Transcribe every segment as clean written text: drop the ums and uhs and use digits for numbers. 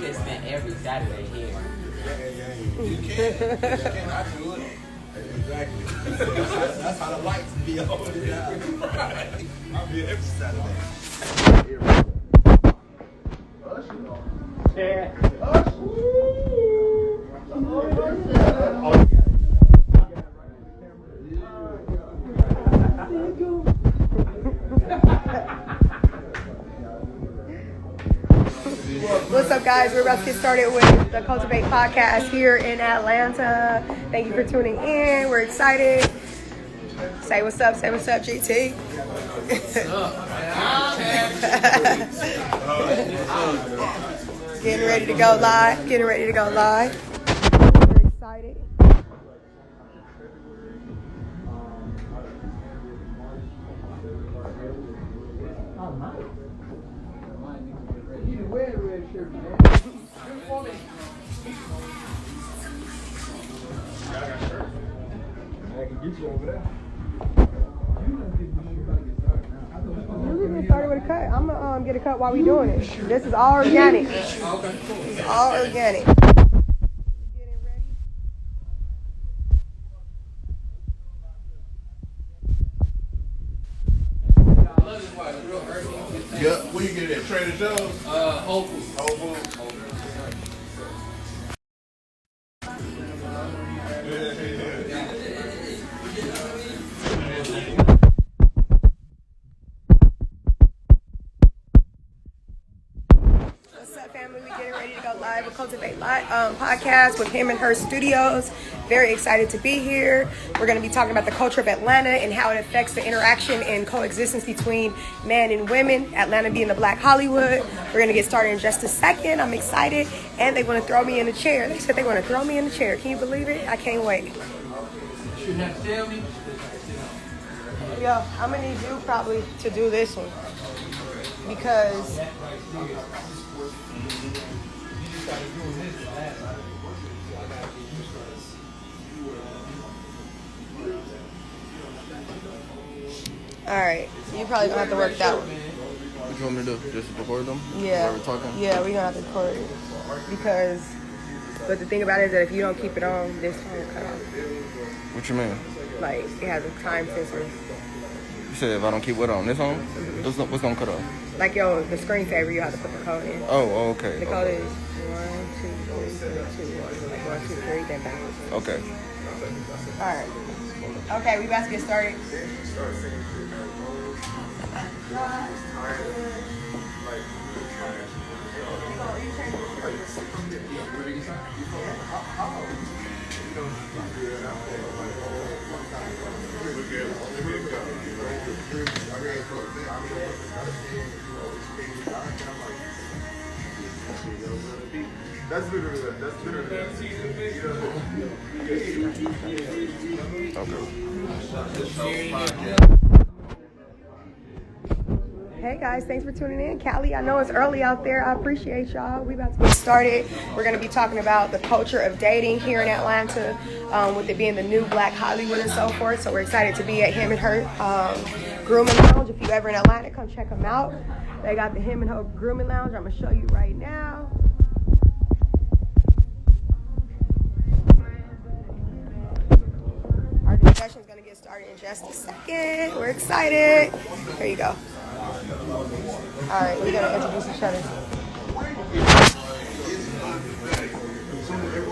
can spend every Saturday here. You cannot do it. Exactly. That's how the lights be on. I'll be here every Saturday. Yeah. What's up, guys? We're about to get started with the Cultiv8 podcast here in Atlanta. Thank you for tuning in. We're excited. Say what's up, GT. Getting ready to go live. We're excited. Started with a cut. I'm gonna get a cut while we doing it. This is all organic. It's all organic. Getting ready. Yeah, where you get it at? Trader Joe's? Whole Foods. What's up, family? We're getting ready to go live with Cultiv8 podcast with Him and Her Studios. Very excited to be here. We're going to be talking about the culture of Atlanta and how it affects the interaction and coexistence between men and women. Atlanta being the Black Hollywood. We're going to get started in just a second. I'm excited. And they want to throw me in a chair. They said they want to throw me in a chair. Can you believe it? I can't wait. You shouldn't have to tell me. Yo, I'm going to need you probably to do this one. Because... Alright, you probably gonna have to work that one. What you want me to do? Just record them? Yeah. While we're talking? Yeah, we're gonna have to record it. Because, but the thing about it is that if you don't keep it on, this phone will cut off. What you mean? Like, it has a time sensor. You said if I don't keep what on? This on? Mm-hmm. What's gonna cut off? Like, the screensaver, you have to put the code in. Oh, okay. The code is 1, 2, 3, 2, 1. Like 1, 2, 3, then backwards. Okay. Alright. Okay, we about to get started. That's literally Hey guys, thanks for tuning in. Callie, I know it's early out there. I appreciate y'all. We about to get started. We're going to be talking about the culture of dating here in Atlanta, with it being the new Black Hollywood and so forth. So we're excited to be at Him and Her Grooming Lounge. If you're ever in Atlanta, come check them out. They got the Him and Her Grooming Lounge. I'm going to show you right now. Our discussion is going to get started in just a second. We're excited. Here you go. All right, we're going to introduce each other.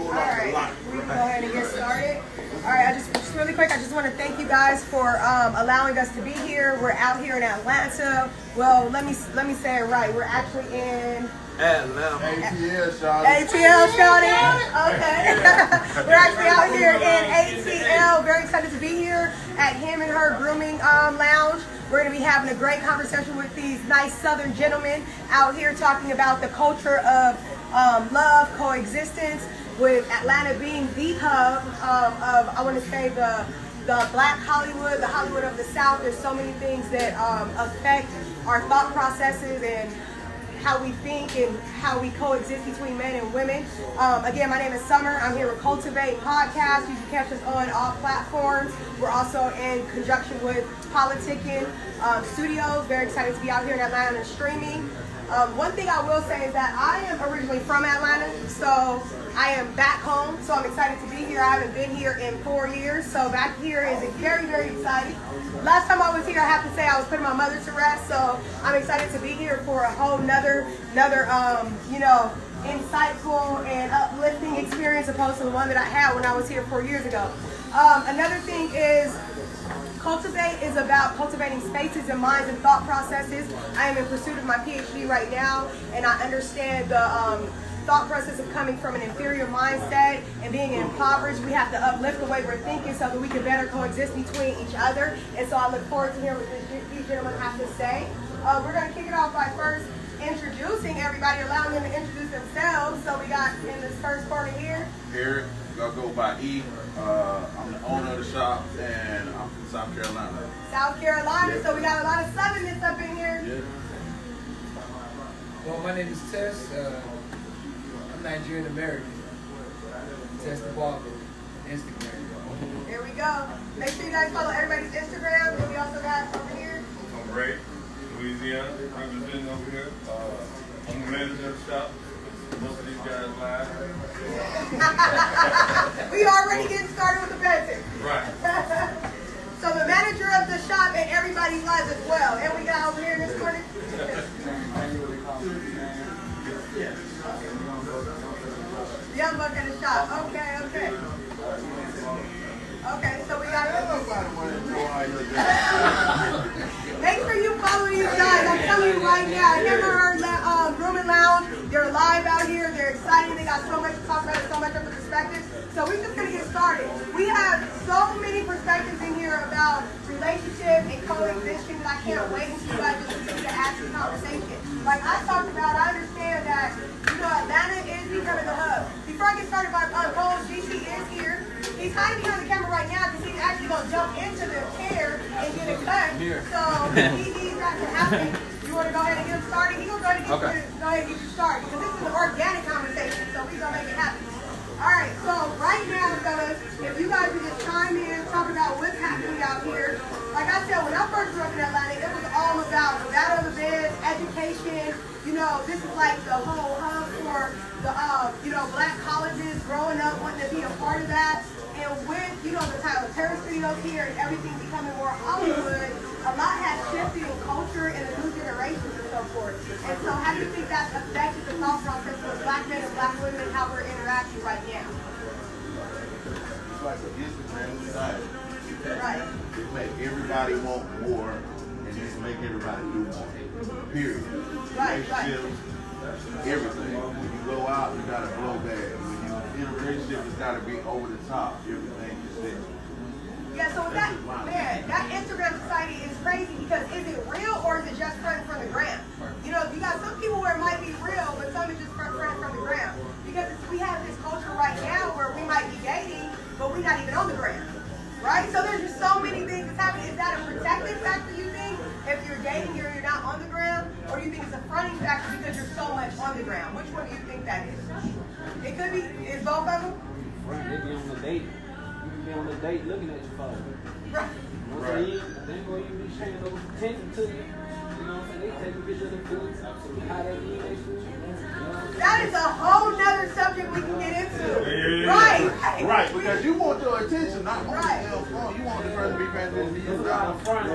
All right, we can go ahead and get started. All right, just really quick, I just want to thank you guys for allowing us to be here. We're out here in Atlanta. Well, let me say it right. We're actually in Atlanta. ATL, shawty. Okay. We're actually out here in ATL. Very excited to be here at Him and Her Grooming Lounge. We're going to be having a great conversation with these nice Southern gentlemen out here talking about the culture of love, coexistence, with Atlanta being the hub of I want to say, the Black Hollywood, the Hollywood of the South. There's so many things that affect our thought processes and how we think and how we coexist between men and women. Again, my name is Summer. I'm here with Cultiv8 podcast. You can catch us on all platforms. We're also in conjunction with Politicking Studios. Very excited to be out here in Atlanta and streaming. One thing I will say is that I am originally from Atlanta, so I am back home, so I'm excited to be here. I haven't been here in 4 years, so back here is very, very exciting. Last time I was here, I have to say I was putting my mother to rest, so I'm excited to be here for a whole nother you know, insightful and uplifting experience opposed to the one that I had when I was here 4 years ago. Another thing is Cultiv8 is about cultivating spaces and minds and thought processes. I am in pursuit of my PhD right now, and I understand the thought process of coming from an inferior mindset and being impoverished. We have to uplift the way we're thinking so that we can better coexist between each other. And so I look forward to hearing what these gentlemen have to say. We're going to kick it off by first introducing everybody, allowing them to introduce themselves. So we got in this first corner here. Eric, I go by E. I'm the owner of the shop, and I'm from South Carolina. South Carolina, so we got a lot of southernness up in here. Yeah. Well, my name is Tess. I'm Nigerian American. Tess the Barber, Instagram. Here we go. Make sure you guys follow everybody's Instagram. And we also got over here. I'm Ray, Louisiana, representing over here. I'm the manager of the shop. Most of these guys live. We already getting started with the basics. Right. So the manager of the shop and everybody's lives as well. And we got over here in this corner. Young buck in the shop. Okay, okay. Okay, so we got Make sure you follow these guys. I'm telling you right now, Him Her Grooming Lounge, they're live out here. They're exciting. They got so much to talk about, so much of the perspectives. So we're just going to get started. We have so many perspectives in here about relationship and coexistence that I can't wait until you guys just continue to ask the conversation. Like I talked about, I understand that, you know, Atlanta is becoming the hub. Before I get started, my co-host GC is here. He's hiding behind the camera right now because he's actually going to jump into the chair and get a cut. So he needs that to happen. You want to go ahead and get him started? He's going to go ahead and get you started because this is an organic conversation, so we're going to make it happen. All right, so right now, fellas, if you guys would just chime in, talk about what's happening out here. Like I said, when I first grew up in Atlanta, it was all about the battle of the beds, education. You know, this is like the whole hub for the, you know, black colleges growing up, wanting to be a part of that. And with, you know, the Tyler Perry studios here and everything becoming more Hollywood, a lot has shifted in culture and the new generations and so forth. And so how do you think that's affected the thought process of black men and black women, how we're interacting right now? It's like an Instagram society. Right. It make everybody want more, and just make everybody do more. Period. Right, Relationships, everything. When you go out, you gotta blow back. When you in a relationship, it's gotta be over the top. Everything is there. Yeah, so that, man, that Instagram society is crazy because is it real or is it just front from the gram? You know, you got some people where it might be real, but some is just front from the gram. Because we have this culture right now where we might be dating, but we're not even on the gram. Right? So there's just so many things that's happening. Is that a protective factor, you think, if you're dating or you're not on the gram? Or do you think it's a fronting factor because you're so much on the gram? Which one do you think that is? It could be, is both of them? Right, they be on the date. You can be on the date looking at your phone. Right. They ain't gonna even be paying no attention to you. You know what I'm saying? They take a picture of the food, how they eat their food. That is a whole nother subject we can get into. Yeah. Right. Right, because you want your attention, not on Right. the phone. You want the person to be paying attention to you. It's not a front.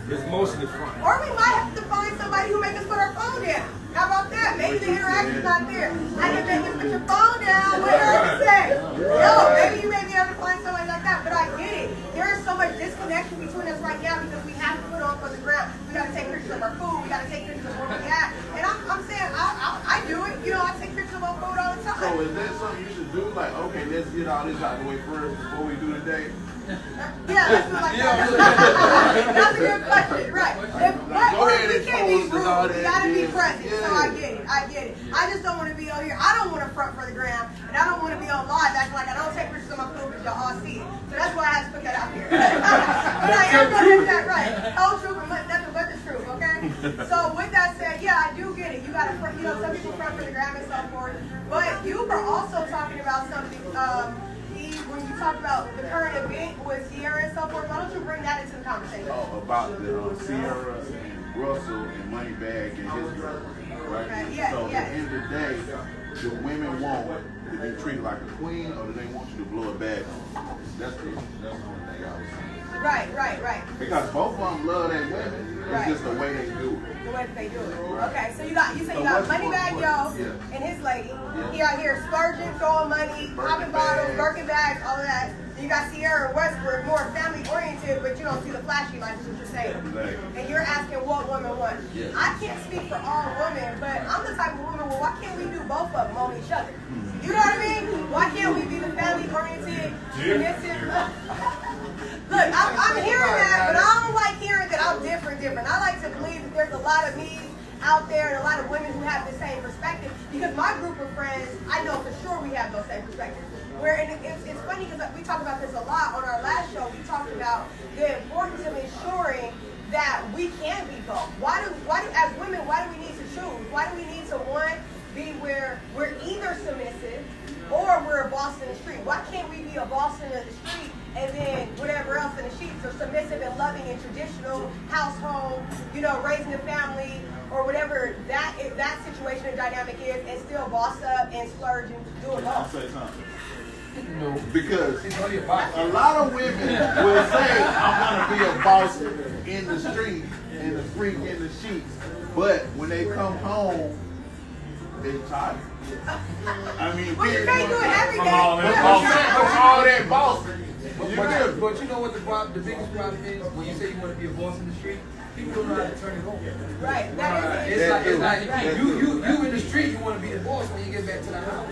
It's mostly front. Or we might have to find somebody who makes us put our phone down. How about that? Maybe the interaction's not there. I can make you put your phone down. What did I say? Yo, maybe you may be able to find somebody like that, but I get it. There is so much disconnection between us right now because we have to put on for the ground. We got to take pictures of our food. We got to take pictures of where we at. And I'm saying, I do it. You know, I take pictures of our food all the time. So is that something you should do? Like, okay, let's get all this out of the way first before we do the date? Yeah, let's do it like that. That's a good question, right. Go ahead We and can't be pose and all rude. We that, gotta be yeah. present. So I get it. I get it. I just don't want to be on here. I don't want to front for the gram, and I don't want to be on live acting like I don't take pictures of my food because y'all all see it. So that's why I had to put that out here. But I am gonna get that right. Whole truth and nothing but the truth. Okay. So with that said, yeah, I do get it. You gotta, you know, some people front for the gram and so forth. But you were also talking about something. When you talk about the current event with Sierra and so forth, why don't you bring that into the conversation? Oh, about the Sierra and Russell and Moneybag and his girl, right? Okay, yeah, so yeah. at the end of the day, do women want to be treated like a queen, or do they want you to blow it back? That's the only thing I was saying. Right. Because both of them love their women. It's Right. just the way they do it. The way that they do it. Right. Okay, so you said So you got what's Moneybag what- Yo yeah. and his lady. Yeah. He out here splurging, throwing money, popping bottles, bags. Birkin bags, all of that. Then you got Sierra and Westbrook, more family oriented, but you don't see the flashy life, is what you're saying. Exactly. And you're asking what women want. Yeah. I can't speak for all women, but I'm the type of woman, well, why can't we do both of them on each other? You know what I mean? Why can't we be the family oriented, submissive? Look, I'm hearing that, but I don't like hearing that I'm different. I like to believe that there's a lot of me out there and a lot of women who have the same perspective, because my group of friends, I know for sure we have those same perspectives. And it's funny because we talk about this a lot on our last show. We talked about the importance of ensuring that we can be both. Why do as women, why do we need to choose? Why do we need to, one, be where we're either submissive or we're a boss in the street? Why can't we be a boss in the street and then whatever else in the sheets, or submissive and loving and traditional household, raising a family or whatever that situation or dynamic is, and still boss up and splurge and do it all? I'll say something. No. Because It's only a box. a lot of women will say, I'm going to be a boss in the street and a freak in the sheets. But when they come home, they tired. I mean, Well, you can't do it every day. But all that boss. But you know what the biggest problem is? When you say you want to be a boss in the street, people don't know how to turn it over. Right. That is It's like you in the street, you want to be the boss when you get back to the house.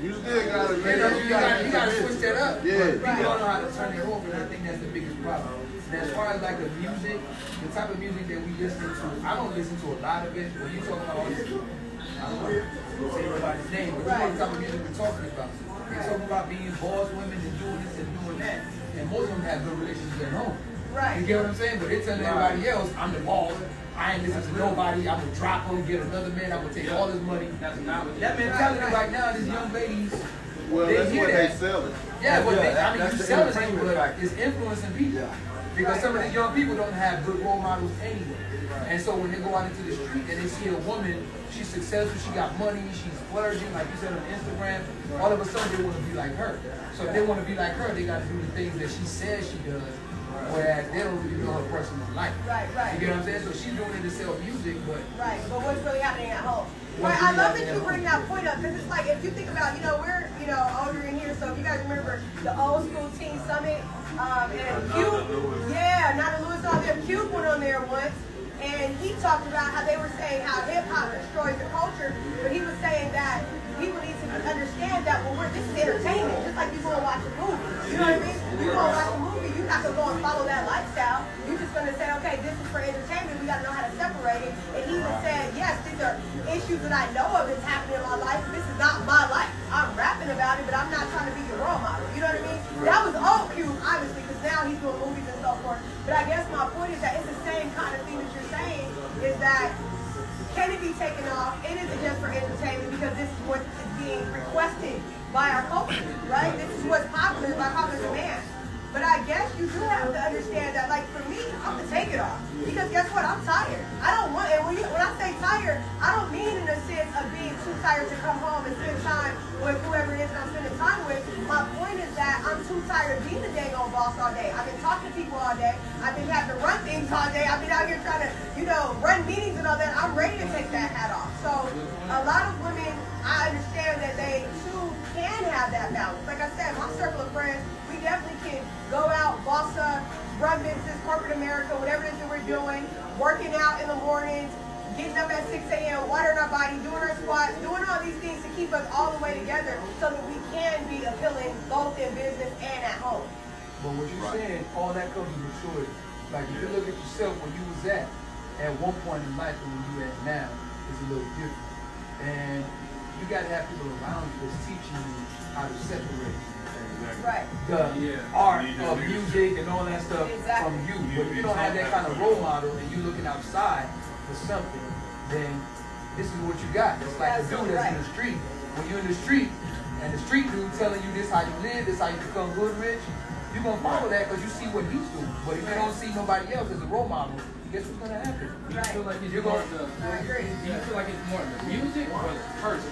You still got to You gotta switch that up. Yeah. But people don't know how to turn it over, and I think that's the biggest problem. And as far as like the music, the type of music that we listen to, I don't listen to a lot of it. When you talk about all this, I don't want to say anybody's name, but you know the type of music we're talking about. They're talking about being boss women and doing this and doing that. And most of them have good relationships at home. Right. You get what I'm saying? But they're telling everybody else, I'm the boss. I ain't listen to nobody. I'm gonna drop him, get another man. I'm gonna take all his money. That mentality right now, these young ladies. Well, they that's hear what that. they selling. Yeah, but Yeah, you that's the selling it, entertainment but factor. it's influencing people. Because some of these young people don't have good role models anyway. And so when they go out into the street and they see a woman, she's successful, she got money, she's splurging, like you said on Instagram, all of a sudden they want to be like her. So if they want to be like her, they got to do the things that she says she does, whereas they don't really know her personal life. Right. You get what I'm saying? So she's doing it to sell music, but Right, but what's really happening at home? Right, I love that you bring that point up, because it's like, if you think about, we're, older in here, so if you guys remember the old school teen summit, and Cube, Nana Lewis on there, Cube went on there once, and he talked about how they were saying how hip-hop destroys the culture, but he was saying that people need to understand that, this is entertainment, just like you go and watch a movie, you know what I mean? You go and watch a movie, you're not going to go and follow that lifestyle, you're just going to say, okay, this is for entertainment, we got to know how to separate it, and he even said, yes, these are issues that I know of that's happening in my life, this is not my life, I'm rapping about it, but I'm not trying to be your role model, you know what I mean? That was old Cube, obviously, because now he's doing movies and so forth, but I guess my point is that it's the same kind of thing that you're saying, is that can it be taken off? It isn't just for entertainment, because this is what is being requested by our culture, right? This is what's popular by popular demand. But I guess you do have to understand that, like for me, I'm gonna take it off. Because guess what? I'm tired. I don't want, and when I say tired, I don't mean in the sense of being too tired to come home and spend time with whoever it is that I'm spending time with. My point is that I'm too tired of being a dang old boss all day. I've been talking to people all day. I've been having to run things all day. I've been out here trying to, run meetings and all that. I'm ready to take that hat off. So a lot of women, I understand that they too can have that balance. Like I said, my circle of friends, we definitely can go out, boss up, run business, corporate America, whatever it is that we're doing, working out in the mornings, getting up at 6 a.m., watering our body, doing our squats, doing all these things to keep us all the way together so that we can be appealing both in business and at home. But what you're saying, all that comes with maturity. Like if you look at yourself where you was at one point in life and where you at now, is a little different. And you gotta have people around you that's teaching you how to separate Right. the art of music and all that stuff from you. But if you don't have that kind of role model and you're looking outside for something, then this is what you got. It's like a dude that's in the street. When you're in the street and the street dude telling you this how you live, this how you become hood rich, you're gonna follow that because you see what he's doing. But if you don't see nobody else as a role model, guess what's gonna happen? Do you feel like it's You're more going. the? Do you feel like it's more the music or the person?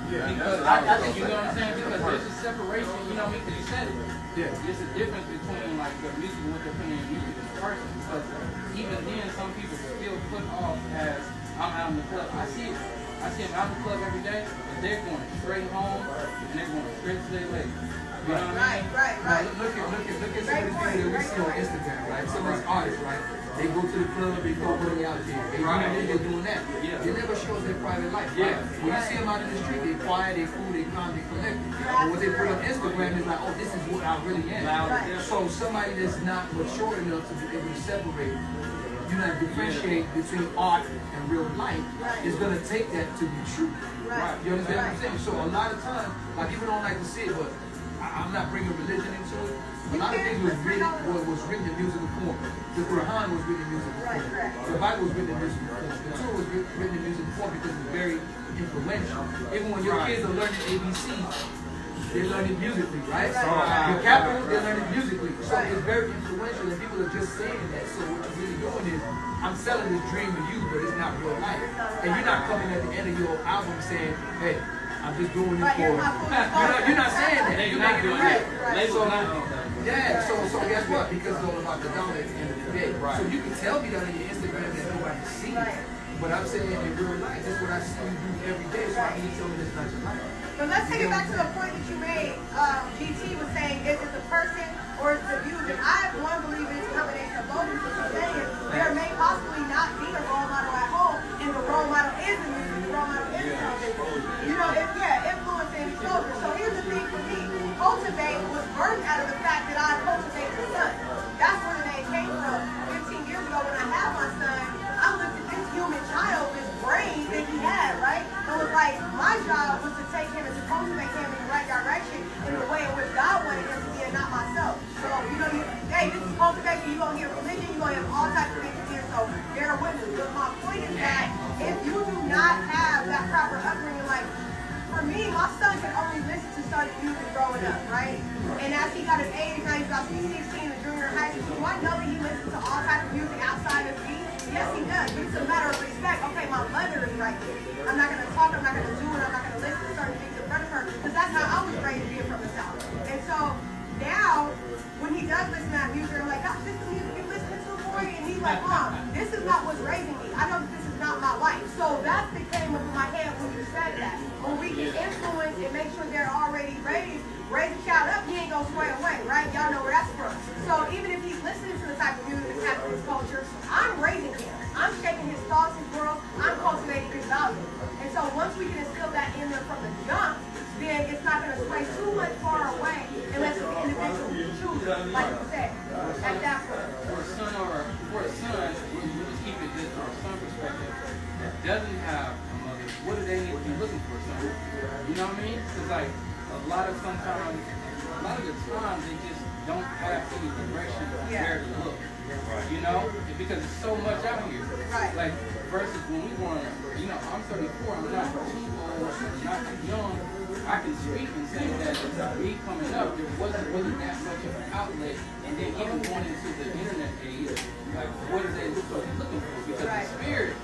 Yeah. Because I think you know what I'm saying. Because there's a separation. You know what I mean? Because you said it. Yeah. There's a difference between like the music and what they're putting in music and the person. Because even then, some people still put off as I'm out in the club. I see them out in the club every day, but they're going straight home and they're going straight to their legs. You know what I mean? Now, look at some of the things that we see on Instagram, right? Some of these artists, right? They go to the club, they throw money out there. They doing this, they're doing that. Yeah. They never show us their private life, right? Yeah. When you see them out in the street, they quiet, they cool, they calm, they collected. But what they put on Instagram is like, oh, this is what I really am. So somebody that's not mature enough to be able to separate, you know, differentiate between art and real life is gonna take that to be true. Right? You understand what I'm saying? So a lot of times, like people don't like to see it, but I'm not bringing religion into it. A lot of things was written in musical form. The Quran was written in musical form. The Bible was written in musical form. The Torah was written in musical form because it's very influential. Even when your kids are learning ABC, they're learning musically, right? The capitals, they're learning musically. So it's very influential, and people are just saying that. So what you're really doing is, I'm selling this dream to you, but it's not real life. And you're not coming at the end of your album saying, hey, I'm just doing this for, you're not saying that. You're not doing that. Yeah, so guess what? Because it's all about the dollar at the end of the day. So you can tell me that on your Instagram that nobody sees. But I'm saying in real life, that's what I see you do every day. So I need to tell me that's not your life. But let's take it back to the point that you made. GT was saying, is it the person or is it the music? I one believe it's a combination of both. Because you're saying there may possibly not be a role model at home, and the role model is the music, the role model is the television. You know, influence and exposure. So here's the thing for me. Cultiv8 was birthed out of the fact that I cultivated a son. That's where the name came from. 15 years ago when I had my son, I looked at this human child, this brain that he had, right? It was like my job was to take him and to cultivate him in the right direction in the way in which God wanted him to be and not myself. So, you know, hey, this is cultivation, you're going to hear religion, you're going to hear all types of things here, so bear with me. But my point is that if you do not have that proper upbringing, like, for me, my son can only listen to certain music growing up, right? And as he got his age, now he's about to be 16 and junior high school, do I know that he listens to all types of music outside of me? Yes, he does, but it's a matter of respect. Okay, my mother is right here. I'm not going to talk, I'm not going to do it, I'm not going to listen to certain things in front of her, because that's how I was raised being from the South. And so now, when he does listen to that music, I'm like, gosh, this is the music you're listening to, boy? And he's like, Mom, this is not what's raising me. I know that this is not my life. So that's what came up in my head when you said that. When we can influence and make sure they're already raised, raise a child up, he ain't gonna sway away, right? Y'all know where that's from. So even if he's listening to the type of music that's happening in his culture, I'm raising him. I'm shaping his thoughts, his world. I'm cultivating his values. And so once we can instill that in there from the jump, then it's not going to stray too much far away unless it's the individual who chooses, like you said, at that point. For a son, we just keep it just from a son perspective, that doesn't have a mother, what do they need to be looking for, son? You know what I mean? Because like, a lot of the times, they just don't have any direction of where to look. You know? Because it's so much out here. Like, versus when we growing up, you know, I'm 34, I'm not too old, not too young. I can speak and say that me coming up, there wasn't really that much of an outlet, and then even going into the internet age, like what is they looking for? Because the spirit,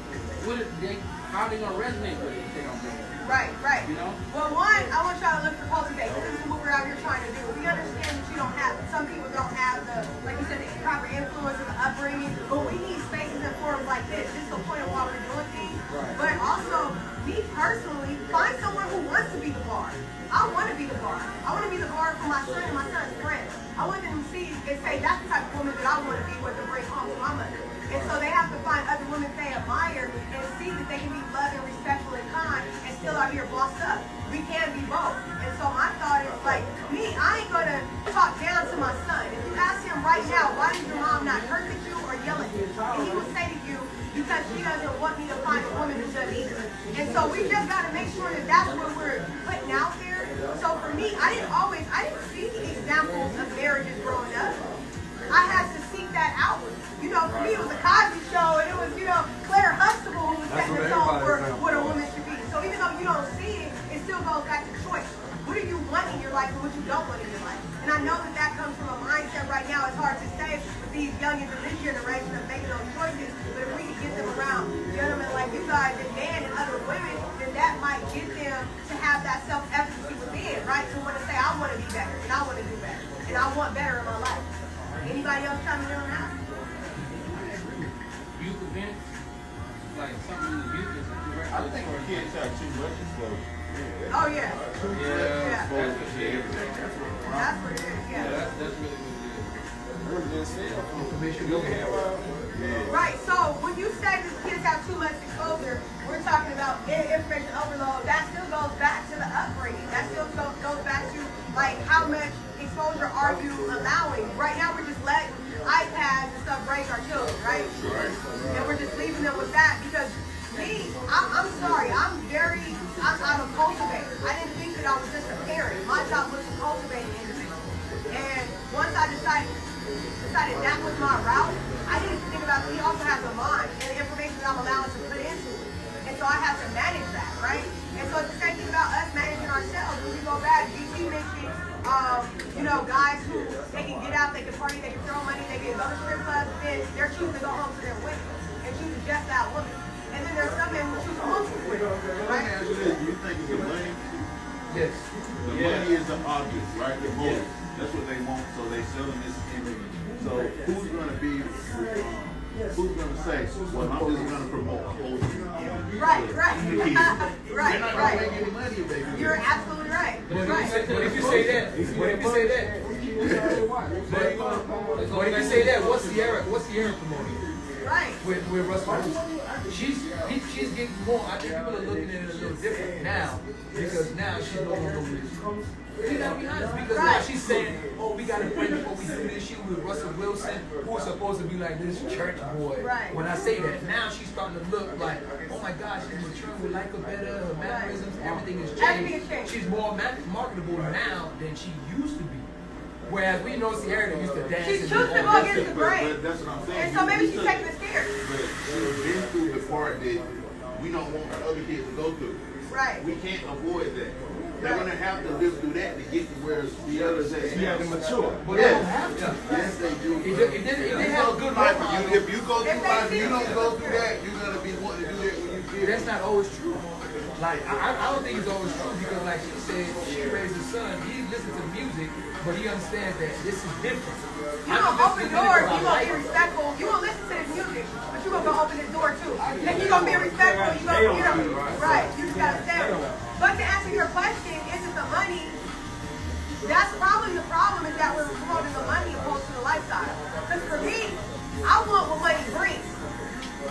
how are they gonna resonate with it if they don't know? Right. You know? Well, one, I want y'all to look for Cultiv8. This is what we're out here trying to do. We understand that you don't have, some people don't have the, like you said, the proper influence or the upbringing, but we need spaces and forums like this. This is the point of why we're doing things. But also, me personally, find someone who wants to be the bar. I want to be the bar. I want to be the bar for my son and my son's friends. I want them to see and say, that's the type of woman that I want to be with to bring home to my mother. And so they have to find other women they admire and see that they can be loving, respectful, and kind and still out here bossed up. We can be both. And so my thought is like, me, I ain't going to talk down to my son. If you ask him right now, why did your mom not curse at you or yell at you? And he will say to you, because she doesn't want me to find a woman who does either. And so we just got to make sure that that's what we're putting out there. So for me, I didn't see examples of marriages growing up. I had to seek that out. You know, for me, it was a Cosby Show, and it was, you know, Claire Huxtable who was setting the tone for what a woman should be. So even though you don't see it, it still goes back to choice. What do you want in your life and what you don't want in your life? And I know that that comes from a mindset that self-efficacy within, right? To want to say, I want to be better, and I want to do better, and I want better in my life. Anybody else coming in on that? Youth events, like something in the youth is a direct. I think kids have too much exposure. Oh yeah. Yeah. That's what it is. That's what it is. Yeah, Yeah. that's really what Information go ahead. Right. So when you say that kids have too much exposure, we're talking about information overload. That still goes back to the upbringing. That still goes back to like how much exposure are you allowing? Right now we're just letting iPads and stuff raise our children, right? And we're just leaving them with that because me, I'm sorry, I'm a cultivator. I didn't think that I was just a parent. My job was to cultivate individuals. And once I decided that was my route, I didn't think about he also has a mind and the information that I'm allowed to put into it. And so I have to manage that, right? And so it's the same thing about us managing ourselves. When we go back, GT mentioned, guys who they can get out, they can party, they can throw money, they can go to strip clubs, then they're choosing to go home to their women and choosing just that woman. And then there's some men who choose multiple women, right? Do you think it's the money? Yes. The money is the obvious, right? The motive. That's what they want, so they sell them this image. So who's gonna be? Who's gonna say, well, I'm just gonna promote a whole image? Right. They're not gonna make any money if they do You're that. absolutely right. But Right. if you say that, what's the era promoting? Right. With Russell, she's getting more. I think people are looking at it a little different now because now she's no longer with. You gotta be honest because now she's saying, "Oh, we gotta bring before we do this." She was with Russell Wilson, who was supposed to be like this church boy. Right. When I say that, now she's starting to look like, "Oh my gosh, she's maturing. We like her better. Her mannerisms, everything has changed. Everything has changed. She's more marketable now than she used to be." Whereas we know Sierra used to dance. She's and choosing do to all go this. against the grain. But that's what I'm saying. And so maybe she's taking the scares. But she's been through the part that we don't want the other kids to go through. Right. We can't avoid that. They're gonna have to live through that to get to where the others at. You have to mature. But they don't have to. Yes, they do. If they have a good life, If you go through life, you don't go through that, you're gonna be wanting to do that when you get. that's not always true. Like I don't think it's always true because, like she said, she raised his son. He listens to music, but he understands that this is different. You gonna open doors, you gonna be respectful. You gonna listen to this music, but you gonna go open this door too. And you gonna be respectful. You gonna, right? You just gotta stand. But to answer your question, is it the money? That's probably the problem is that we're promoting the money opposed to the lifestyle. Because for me, I want what money brings.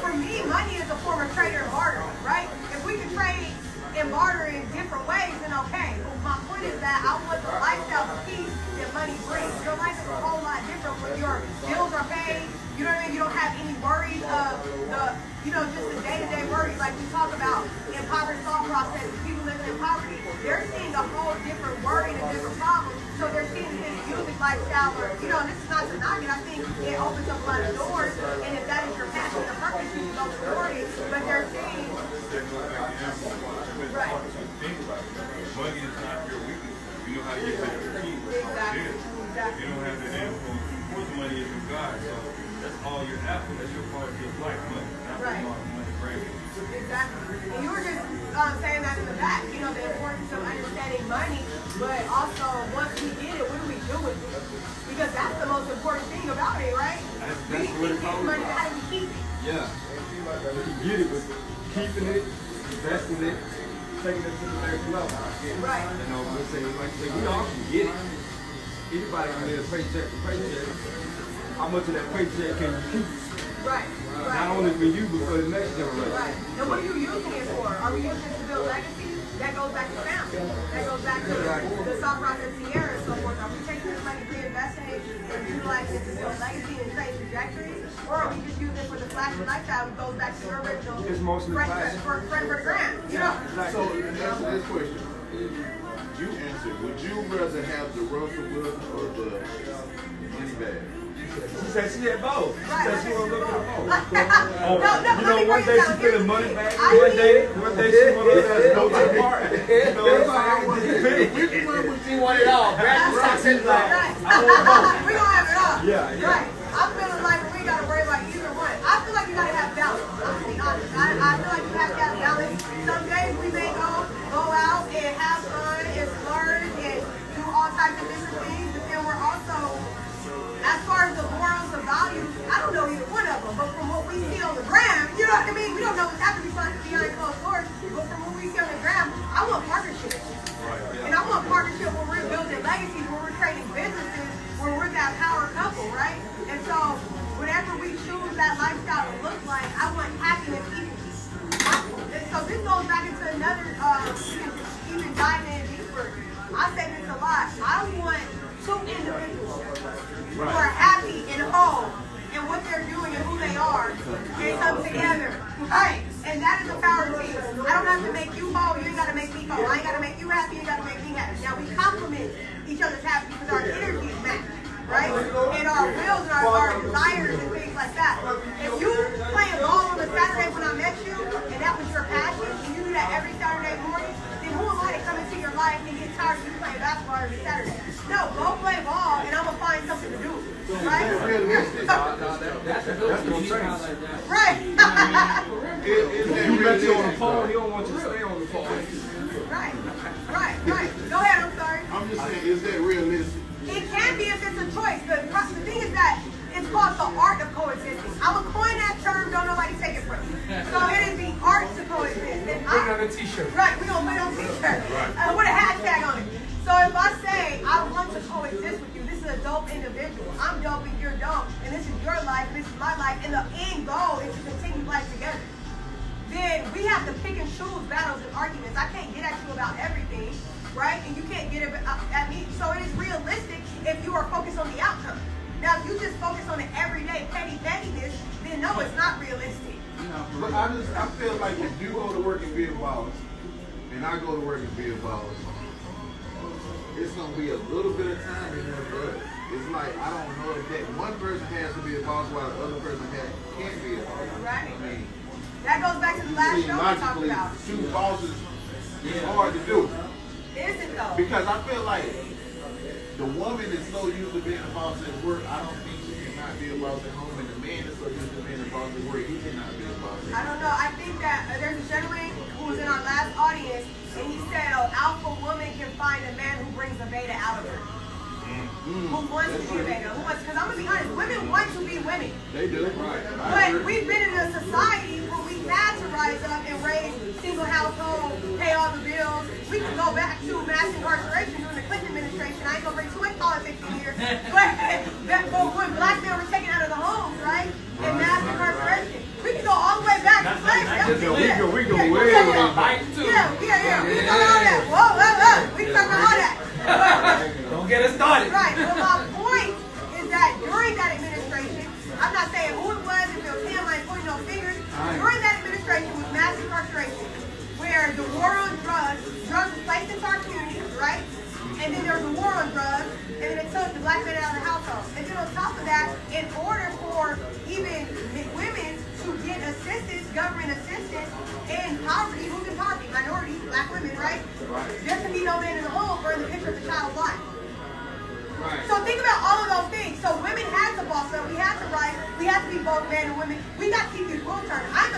For me, money is a form of trade and barter, right? If we can trade and barter in different ways, then okay. But my point is that I want the lifestyle, the peace that money brings. Your life is a whole lot different when your bills are paid. You know what I mean? You don't have any worries of just the day-to-day worries like we talk about impoverished thought processes. People living in poverty, they're seeing a whole different worry and a different problem. So they're seeing this music lifestyle or, this is not to knock it. I think it opens up a lot of doors. And if that is your passion, the purpose, you can go toward it. But they're seeing... Right. Think about it. Money is not your weakness. You know how to get rid of your key. Exactly. You don't have that influence. Of course, money is from God. So that's all you're after. That's your quality of life. Money. Not Right. money brings. Exactly. And you were just saying that in the back, the importance of understanding money, but also once we get it, what do we do with it? Because that's the most important thing about it, right? We what it's keep all money, about. how do we keep it? Yeah. You get it, but keeping it, investing it, taking it to the next level. Right. Let's say, we all can get it. Anybody can live paycheck to paycheck. How much of that paycheck can you keep? Right. Not only for you, but for the next generation. Right. And what are you using it for? Are we using it to build legacy? That goes back to family. That goes back to the thought process, Sierra, and so forth. Are we taking this money, reinvesting it, and utilizing it to build legacy and change trajectories? Or are we just using it for the flashy lifestyle, which goes back to your original It's mostly flashy. friend for the grand? So, to answer this question, you answered. Would you rather have the Russell Wilson or the money bag? She said she had both. She Right. said she was looking at both. No, One day she feeling money back, one day she want to go to the party. You know what I'm saying? She wanted it all. Brad Stocks and like, Right. I want both. We gonna have it all. Yeah. Right. I'm feeling like we ain't gotta worry about either one. I feel like you gotta have balance. I'm gonna be honest. I feel like you have to have balance. Some days we may go out and have some types of different things, but then we're also, as far as the morals, the values, I don't know either one of them, but from what we see on the gram, you know what I mean? We don't know what's happening behind closed doors, but from what we see on the gram, I want partnership. And I want partnership where we're building legacies, where we're creating businesses, where we're that power couple, right? And so, whatever we choose that lifestyle to look like, I want happiness equally. And so this goes back into another, even diving in deeper. I say this a lot. I want two individuals who are happy and whole in what they're doing and who they are and come together. Right. And that is a power team. I don't have to make you whole. You ain't got to make me whole. I ain't got to make you happy. You ain't got to make me happy. Now we complement each other's happy because our energies match. Right? And our wills and our desires and things like that. If you playing ball on a Saturday when I met you, and that was your passion, and you do that every Saturday morning, then who am I to come into your life and get tired of you playing basketball every Saturday? No, go play ball, and I'm going to find something to do. Right? That's what I'm saying. Right. If you met you on the phone, he don't want you to stay on the phone. Right. Go ahead, I'm sorry. I'm just saying, is that realistic? It can be if it's a choice. The thing is that it's called the art of coexisting. I'm going to coin that term, don't nobody take it from me. So it is the art to coexist. Put it on a t-shirt. Right, we're going to put it on a t-shirt. With a hashtag on it. So if I say, I want to coexist with you, this is a dope individual. I'm dope and you're dope. And this is your life, and this is my life. And the end goal is to continue life together. Then we have to pick and choose battles and arguments. I can't get at you about everything. Right? And you can't get it at me. So it is realistic if you are focused on the outcome. Now, if you just focus on the everyday pettiness, then no, it's not realistic. But I feel like if you go to work and be a boss, and I go to work and be a boss, it's gonna be a little bit of time in there for us. It's like I don't know if that one person has to be a boss while the other person can't be a boss. Right. I mean, That goes back to the last show we talked logically, about. two bosses is hard to do. Is it though? Because I feel like the woman is so used to being a boss at work, I don't think she cannot be a boss at home, and the man is so used to being a boss at work, he cannot be a boss at home. I don't know. I think that there's a gentleman who was in our last audience, and he said an alpha woman can find a man who brings a beta out of her. Who wants to be a beta? Because I'm going to be honest, women want to be women. They do. But we've been in a society where we had to rise up and raise single household, pay all the bills. We can go back to mass incarceration during the Clinton administration. I ain't going to bring too much politics in here. But when black men were taken out of the homes, right? And mass incarceration. We can go all the way back to slavery. We go way back. Yeah. We can go all that. Whoa. We can talk about all that. Don't get us started. Right, but my point is that during that administration, I'm not saying who it was, if it was him, I ain't pointing no fingers. During that administration was mass incarceration, where the war on drugs was placed into our communities, right? And then there was a war on drugs, and then it took the black men out of the household. And then on top of that, in order for even women to get assistance, government assistance, in poverty, who's in poverty? Minorities, black women, right? There can be no man in the home or in the picture of the child's life. So think about all of those things. So women had to boss up. We had to rise. We had to be both men and women. We got to keep these rules turned. I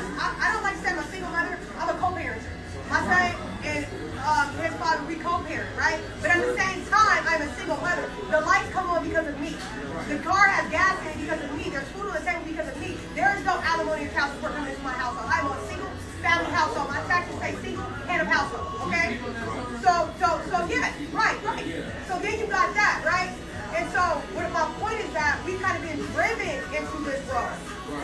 don't like to say I'm a single mother. I'm a co-parent. My son and his father, we co-parent, right? But at the same time, I'm a single mother. The lights come on because of me. The car has gas in it because of me. There's food on the table because of me. There is no alimony or child support coming into my household. I'm a single family household. My taxes say single head of household, okay? So yeah, right. So then you got that, right? And so what my point is that we've kind of been driven into this role.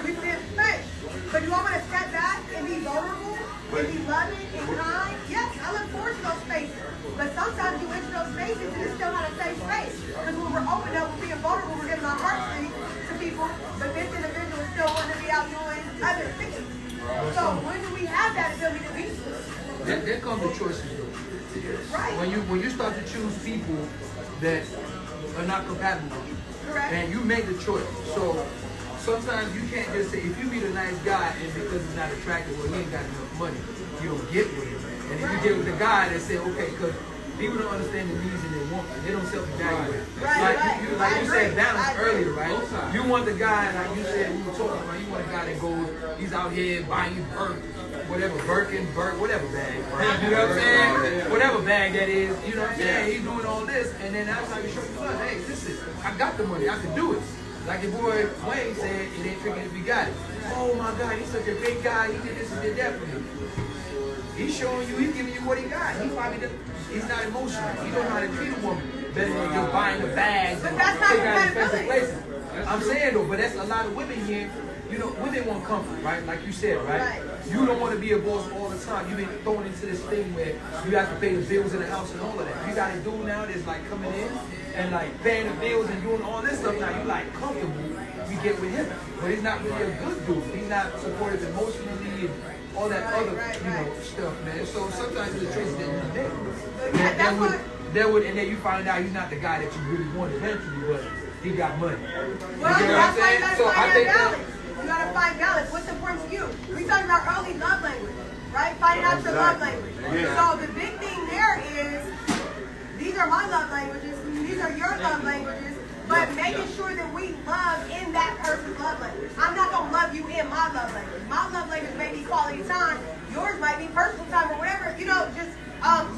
We've been pushed. But do I want to step back and be vulnerable and be loving and kind? Yes, I look forward to those spaces. But sometimes you enter those spaces and it's still not a safe space. Because when we're open up, we're being vulnerable, we're giving our hearts to people, but this individual is still wanting to be out doing other things. So when do we have that ability to be? There comes the choices though. Right. When you start to choose people that are not compatible with you, Correct. and you make the choice. So sometimes you can't just say, if you meet a nice guy and because he's not attractive or he ain't got enough money, you don't get with him. And then you get with the guy that say, okay, because people don't understand the needs and their wants. They don't self-evaluate. Like you said, balance earlier, right? You want the guy, like you said, we were talking about, you want a guy that goes, he's out here buying you burgers, whatever Birkin, whatever bag. You know what I'm saying? Whatever bag that is, you know what I'm saying? He's doing all this, and then that's how you show you, hey, listen, I got the money, I can do it. Like your boy Wayne said, it ain't tricking if you got it. Oh my God, he's such a great guy. He did this and did that for me. He's showing you, he's giving you what he got. He's not emotional. He don't know how to treat a woman better than just buying the bags and taking out expensive places. I'm saying though, but that's a lot of women here. You know, women want comfort, right? Like you said, right? You don't want to be a boss all the time. You've been thrown into this thing where you have to pay the bills in the house and all of that. You got a dude now that's like coming in and like paying the bills and doing all this stuff. Now you like comfortable. You get with him, but he's not really a good dude. He's not supportive emotionally and all that other, you know, stuff, man. So sometimes it's a choice that you make. And then you find out he's not the guy that you really want eventually, but he got money. Well, that's why you gotta find that balance. You gotta find balance. What's important to you? We talking about early love language, right? Finding out your love language. So the big thing there is, these are my love languages, these are your love languages, but making sure that we love in that person's love language. I'm not gonna love you in my love language. My love language may be quality time, yours might be personal time or whatever, you know, just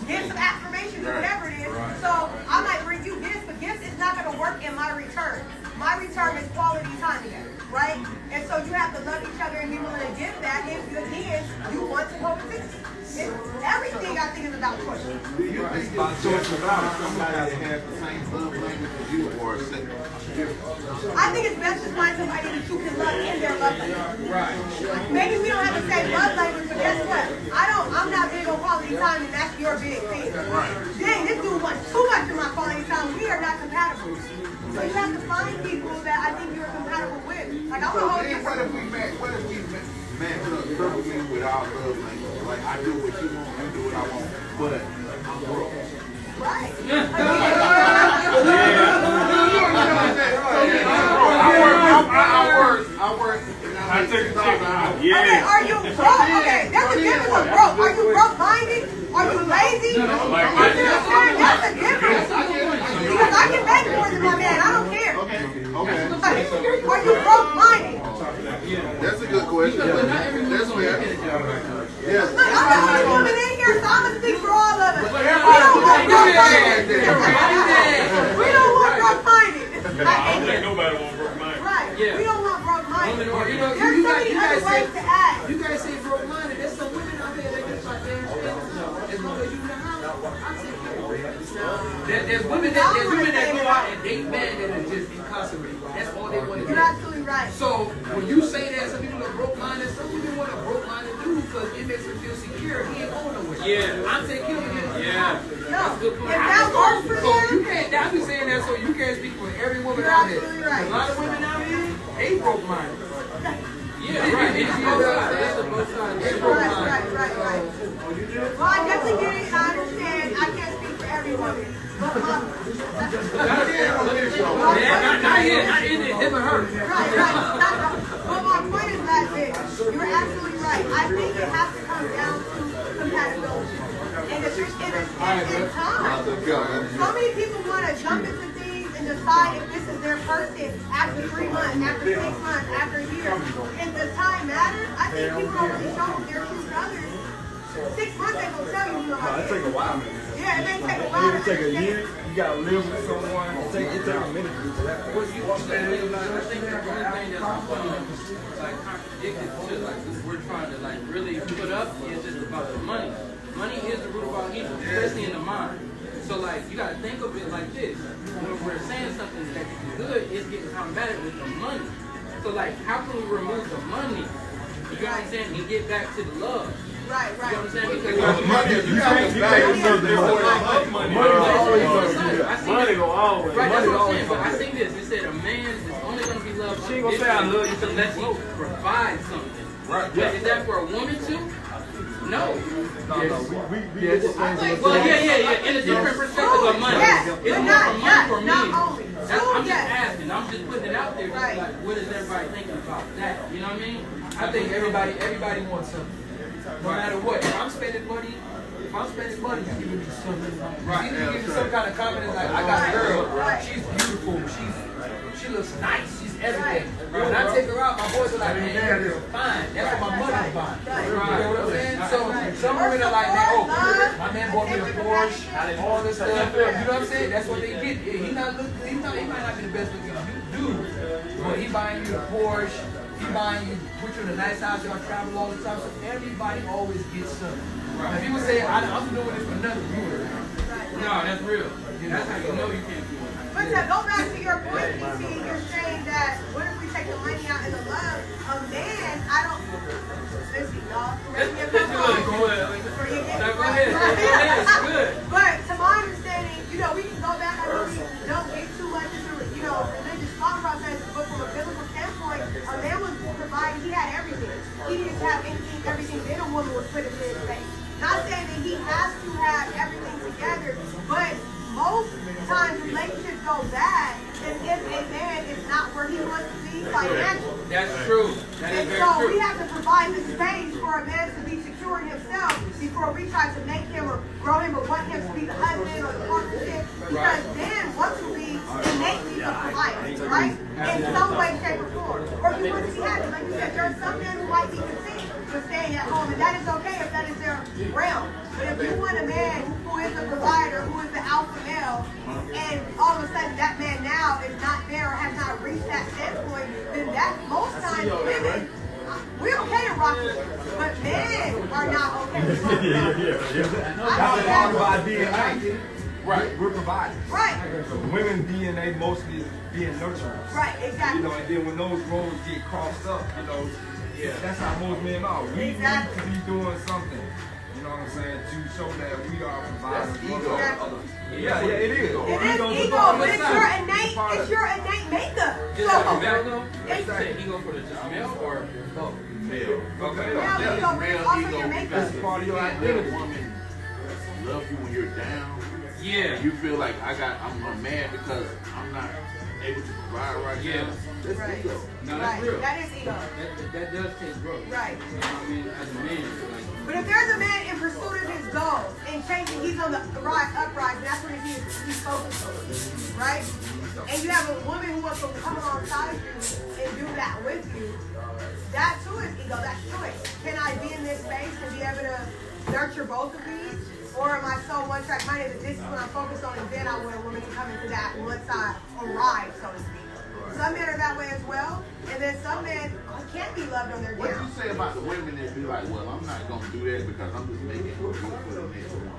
gifts of affirmations or whatever it is. So I might bring you gifts, but gifts is not gonna work in my return. My return is quality time together, right? And so you have to love each other and be willing to give back, and again, you want to coexist. Everything I think is about choice. Do you think it's about choice about somebody that has the same love language as you or different? I think it's best to find somebody that you can love in their love language. Right. Maybe we don't have the same love language, but guess what? I'm not big on quality time, and that's your big thing. Right. Dang, this dude wants too much of my quality time. We are not compatible. So you have to find people that I think you're compatible with. Like I'm gonna hold you. What if we match up perfectly with our love language? Like I do what you want, you do what I want, but I'm broke. Right. I work. I take a check. Okay, are you broke? Okay, that's a difference of broke. Are you broke-minded? Are you lazy? That's a difference. Because I can make more than my man. I don't care. Okay. Are you broke-minded? That's a good question. That's fair. Yes. Look, I'm the only woman in here, so I'm going to speak for all of us. We don't want broke-minded. We don't want broke-minded. I don't think nobody wants broke minded. Right. Yeah. We don't want broke-minded. You know, There's so many other ways to act. You guys say broke-minded. There's some women out there that just like damn straight. As long as you in the house, I'll take care of it. There's women that go out and date men that are just incarcerated. That's all they want to do. You're absolutely right. So when you say that some people are broke-minded, some women want a broke-minded dude because it makes them feel secure. He ain't going nowhere. Yeah. I'm taking care of him. Yeah. No, That's a good point. if that works for So them, you can't. I be saying that so you can't speak for every woman out there. absolutely right. A lot of women out here, they broke-minded. Yeah, right. It's both sides. They broke-minded. Right. Well, I definitely get it, and I understand. I can't speak for every woman. But Not in it, him or her. right. But my point is that you're absolutely right. I think it has to come down to compatibility. And if you're in time, so many people want to jump into things and decide if this is their person after 3 months, after 6 months, after a year. And the time matters. I think people don't really show their true colors. 6 months ain't gonna tell you how It take a while, man. Yeah, it may take a while. It take a year. You gotta live with someone. It take a minute to do that. I think that's one thing that's funny, like contradicted to like we're trying to like really put up is just about the money. Money is the root of all evil, especially in the mind. So like you gotta think of it like this. When we're saying something that is good, it's getting combated with the money. So like how can we remove the money? You know what I'm saying? And get back to the love. Right. You know what I'm saying? Because Money go always. right, that's what I'm saying. But I think this. It said a man is only going to be loved She ain't gonna say I love you unless he provides something. Right. But is that for a woman too? No. We Well, yeah. In a different perspective of money. Yes, It's but more for money for me. not only. I'm just Yes. asking. I'm just putting it out there. Just Right. like, what is everybody thinking about that? You know what I mean? I think everybody wants something. No matter what. If I'm spending money, you give me something. Right. You give me some kind of confidence. Like I got a girl. She's beautiful. She looks nice. She's everything. When I take her out, my boys are like, man, you're fine. That's what my money's buying. You know what I'm saying? my man bought me a Porsche, all this stuff. You know what I'm saying? That's what they get. He might not be the best looking dude, but he buying you a Porsche. He buying you, put you in a nice house. Y'all travel all the time. So everybody always gets something. Now people say I'm doing it for nothing. No, that's real. That's how you know you can't do it. But to go back to your point, PC, you're saying that what if we take the money out in the love? A man, I don't. Listen, y'all. Correct me if I'm wrong. Go ahead. Before you get No, go ahead. It's good. But to my understanding, we can go back. I know we don't get too much into religious thought process, but from a biblical standpoint, a man was provided. He had everything. He didn't have everything that a woman was put in his face. Not saying that he has to have everything together, but most times relationships go bad if a man is not where he wants to be financially. That's true. That is And very so true. we have to provide the space for a man to be secure in himself before we try to make him or grow him or want him to be the husband or the partnership. Because then once you be innately a provider, right? In some way, shape, or form. Or you wouldn't be happy. Like you said, there are some men who might be content with staying at home, and that is okay if that is their realm. But if you want a man who is a provider, who is the alpha male, and all of a sudden that man now is not there or has not reached that standpoint, then that most times women, we're okay to rock with it, but men are not okay to rock with it. That's part of our DNA. Right. We're providers. Right. So women's DNA mostly is being nurturers. Right, exactly. And then when those roles get crossed up, that's how most men are. We need to be doing something. You know what I'm saying? To show that we are providers. That's ego. Yeah, it is. It is ego, but it's your innate makeup. Just like a male though? Like you said, ego for the just male or both? Male. Okay. Male ego, but it's also your makeup. That's part of your identity. Woman love you when you're down. Yeah. You feel like I'm mad because I'm not able to provide right Yeah. now. That's Right. ego. No, that's real. That is ego. That does take growth. Right. You know what I mean? As a man, like, But if there's a man in pursuit of his goals and changing, he's on the uprising, that's what he's focused on, right? And you have a woman who wants to come alongside you and do that with you, that too is ego, that's choice. Can I be in this space and be able to nurture both of these? Or am I so one-track minded that this is what I'm focused on and then I want a woman to come into that one side or ride, so to speak? Some men are that way as well, and then some men can't be loved on their What down. you say about the women that be like, well, I'm not gonna do that because I'm just making it good for the next one.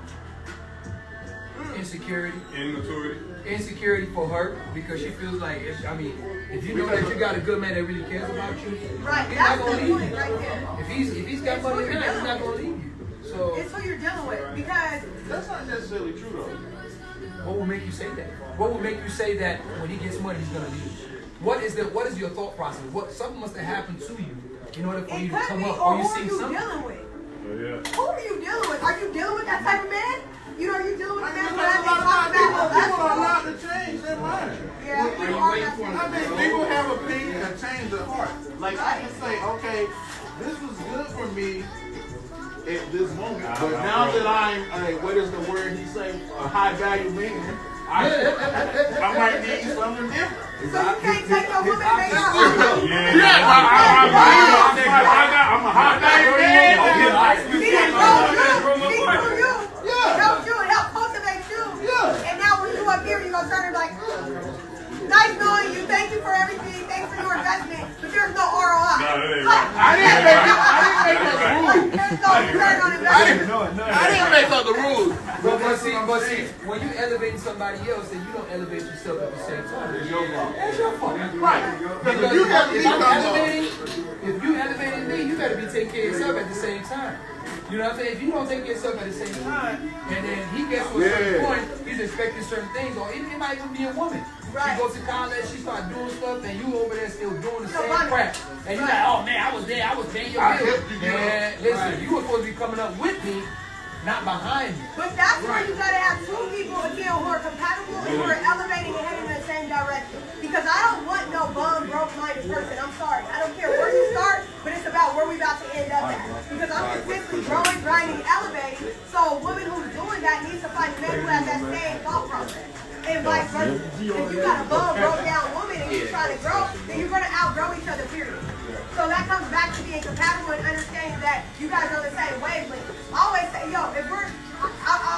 Insecurity. Immaturity. Insecurity for her because she feels like, if you know that you got a good man that really cares about you, Right, he's not that's gonna the leave point you. right there. If he's got It's money who in you're hand, he's dealing not gonna leave you. So It's who you're dealing with because That's not necessarily true though. what will make you say that? What will make you say that when he gets money, he's gonna leave you? What is your thought process? Something must have happened to you in order for it you to could come be, up, or or you who are see you something. dealing with? Yeah. Who are you dealing with? Are you dealing with that type of man? Are you dealing with a man who Because has a lot talk of times about people are allowed to change their mind. Yeah, Are people you are waiting that for type I of mean, man. people have opinion and change their heart. Like I can say, okay, this was good for me at this moment, but now that I'm, what is the word he say, a high value man, I might need something different. So you can't take your woman and make her high. I'm a high value man. He didn't know you. He knew you. Yeah. Helped you and helped cultivate you. Yeah. And now when you up here, you're going to turn and be like, nice knowing you. Thank you for everything. Thanks for your investment. But there's no ROI. No, that ain't Like, I didn't make the rules. there's no return on investment. I didn't make up the rules. But see, when you elevating somebody else, then you don't elevate yourself at the same time. It's your fault. That's your fault. Right. Because You have to if be I'm comfortable. if you elevating me, you better be taking care of yourself at the same time. You know what I'm saying? If you don't take care of yourself at the same time, and then he gets to a certain point, he's expecting certain things, or it might even be a woman. Right. She goes to college, she starts doing stuff, and you over there still doing the No, same right. crap. And you're like, oh man, I was paying your I bill. helped you get Man, listen, you were supposed to be coming up with me, not behind me. But that's where you gotta have two people again who are compatible and who are elevating and heading in the same direction. Because I don't want no bum, broke-minded person. I'm sorry. I don't care where you start, but it's about where we about to end up at. Because I'm consistently growing, grinding, elevating. So a woman who's doing that needs to find a man who has that same thought process. And vice versa. If you got a bum, broke down woman and you're trying to grow, then you're gonna outgrow each other, period. So that comes back to being compatible and understanding that you guys are on the same wavelength. I always say, yo, if we're, I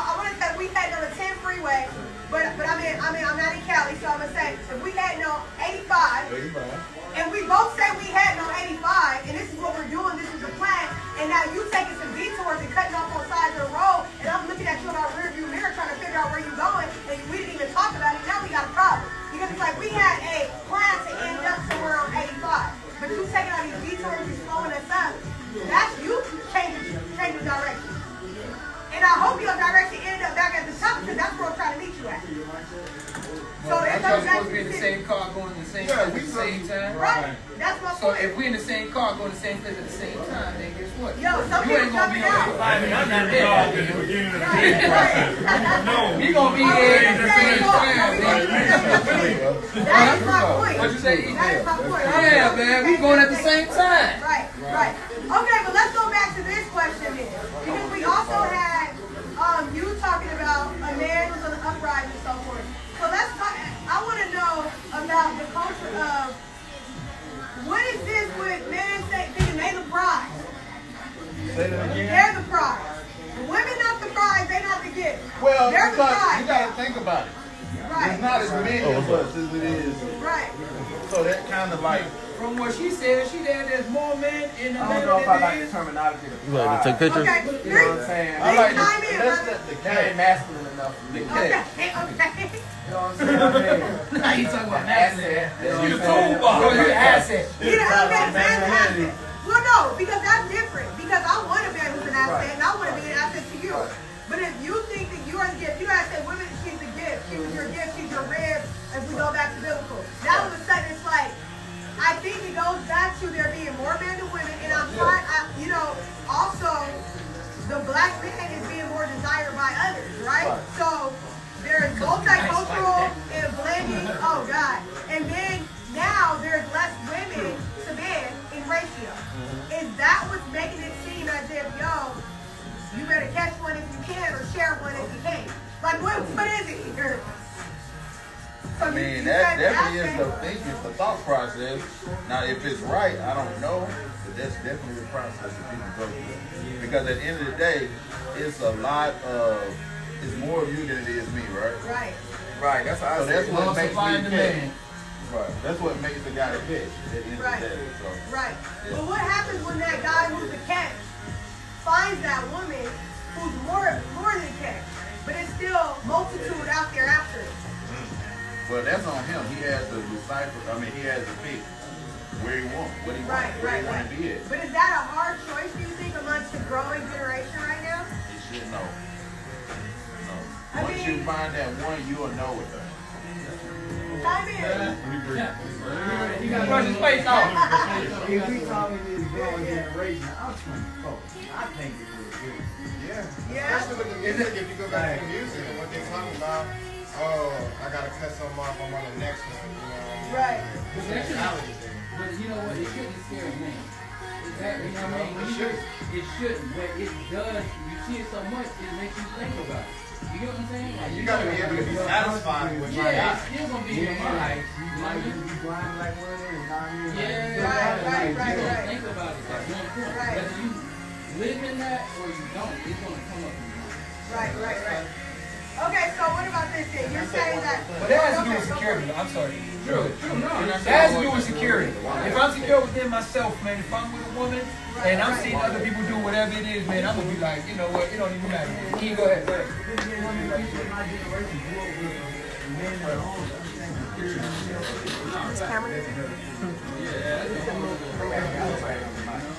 So it goes back supposed to be in the same car going to the same Yeah, place we at the same time. Right. That's my So point. if we in the same car going to the same place at the same time, then guess what? Yo, some you people ain't gonna be jumping on the out. I'm not involved in the beginning of the Right, right. No. We gonna be here at the same time, baby. That is my point. What you say? That is my point. Yeah, man, we going at the same time. Right, right. Okay, but let's go back to this question then. Because we also had you talking about a man who's on the uprising and so forth. So let's talk, I want to know about the culture of, what is this with men thinking they the prize? Say that again. They're the prize. The women not the prize, they not the gift. Well, They're the because prize. you gotta think about it. Right. There's not as many of us as it is. Right. So that kind of like, From what she said, there's more men in I America don't know if I than like there the is. terminology. You like to take pictures? Okay, You know what I'm saying? I like Chime in, the, let's brother. let the That ain't cat, masculine enough for me. the You cat. Okay, okay. know what I'm saying? I mean, Nah, you talking about asset. asset. You know what You I'm saying? toolbox. Oh, you asset. Yeah, okay, fantastic. Well, no, because that's different. Because I want a man who's an asset, and I want to be an asset to you. But if you think that you are the gift, you gotta say, women, she's the gift. She was your gift, she's your rib, as we go back to biblical. Now all of a sudden it's like, I think it goes back to there being more men than women, and I'm trying, also, the black man is being more desired by others, right? So, there's multicultural and blending, oh God. And then, now, there's less women to men in ratio. Is that what's making it seem as if, yo, you better catch one if you can, or share one if you can't? Like, what is it here? So I mean, that definitely is the thinking, the thought process. Now, if it's right, I don't know, but that's definitely the process that people go through. Because at the end of the day, it's a lot of, it's more of you than it is me, right? Right. Right, that's how I So that's say it. what makes Supply me and catch. demand. Right. That's what makes the guy catch at the end Right. of the day. So. Right. But what happens when that guy who's a catch finds that woman who's more than catch, but it's still multitude out there after it? Well, that's on him. He has to decipher. I mean, he has to pick where he wants, what he Right, wants, where right, he want right. to be at. But is that a hard choice, do you think, amongst the growing generation right now? He should know. No. I Once mean- you find that one, you'll know it. Chime in. You gotta brush his face off. If we talking this growing generation, I'm 24. I think it was good. Yeah. Yeah. Especially with the music, if you go back to the music and what they're talking about, oh, I gotta cut something off, I'm on the next one, you know what I mean? Right. The sexuality thing. But you know what? It shouldn't scare a man. That, you know what I mean? It shouldn't. But it does. You see it so much, it makes you think about it. You get what I'm saying? Like, You gotta be able to be satisfied with what you yeah, got. it's still gonna be in your mind. You know what I mean? You blind like one of them, you know what I mean? Yeah, Right. You gonna think about it. That's one point. Right. Whether you live in that or you don't, it's gonna come up in your mind. Right. Okay, so what about this then? You're saying that... But that has to do with security. I'm sorry. True. That has to do with security. If I'm secure within myself, man, if I'm with a woman and I'm seeing other people do whatever it is, man, I'm gonna be like, you know what? It don't even matter. Can you go ahead? My generation grew up with men at home. This camera?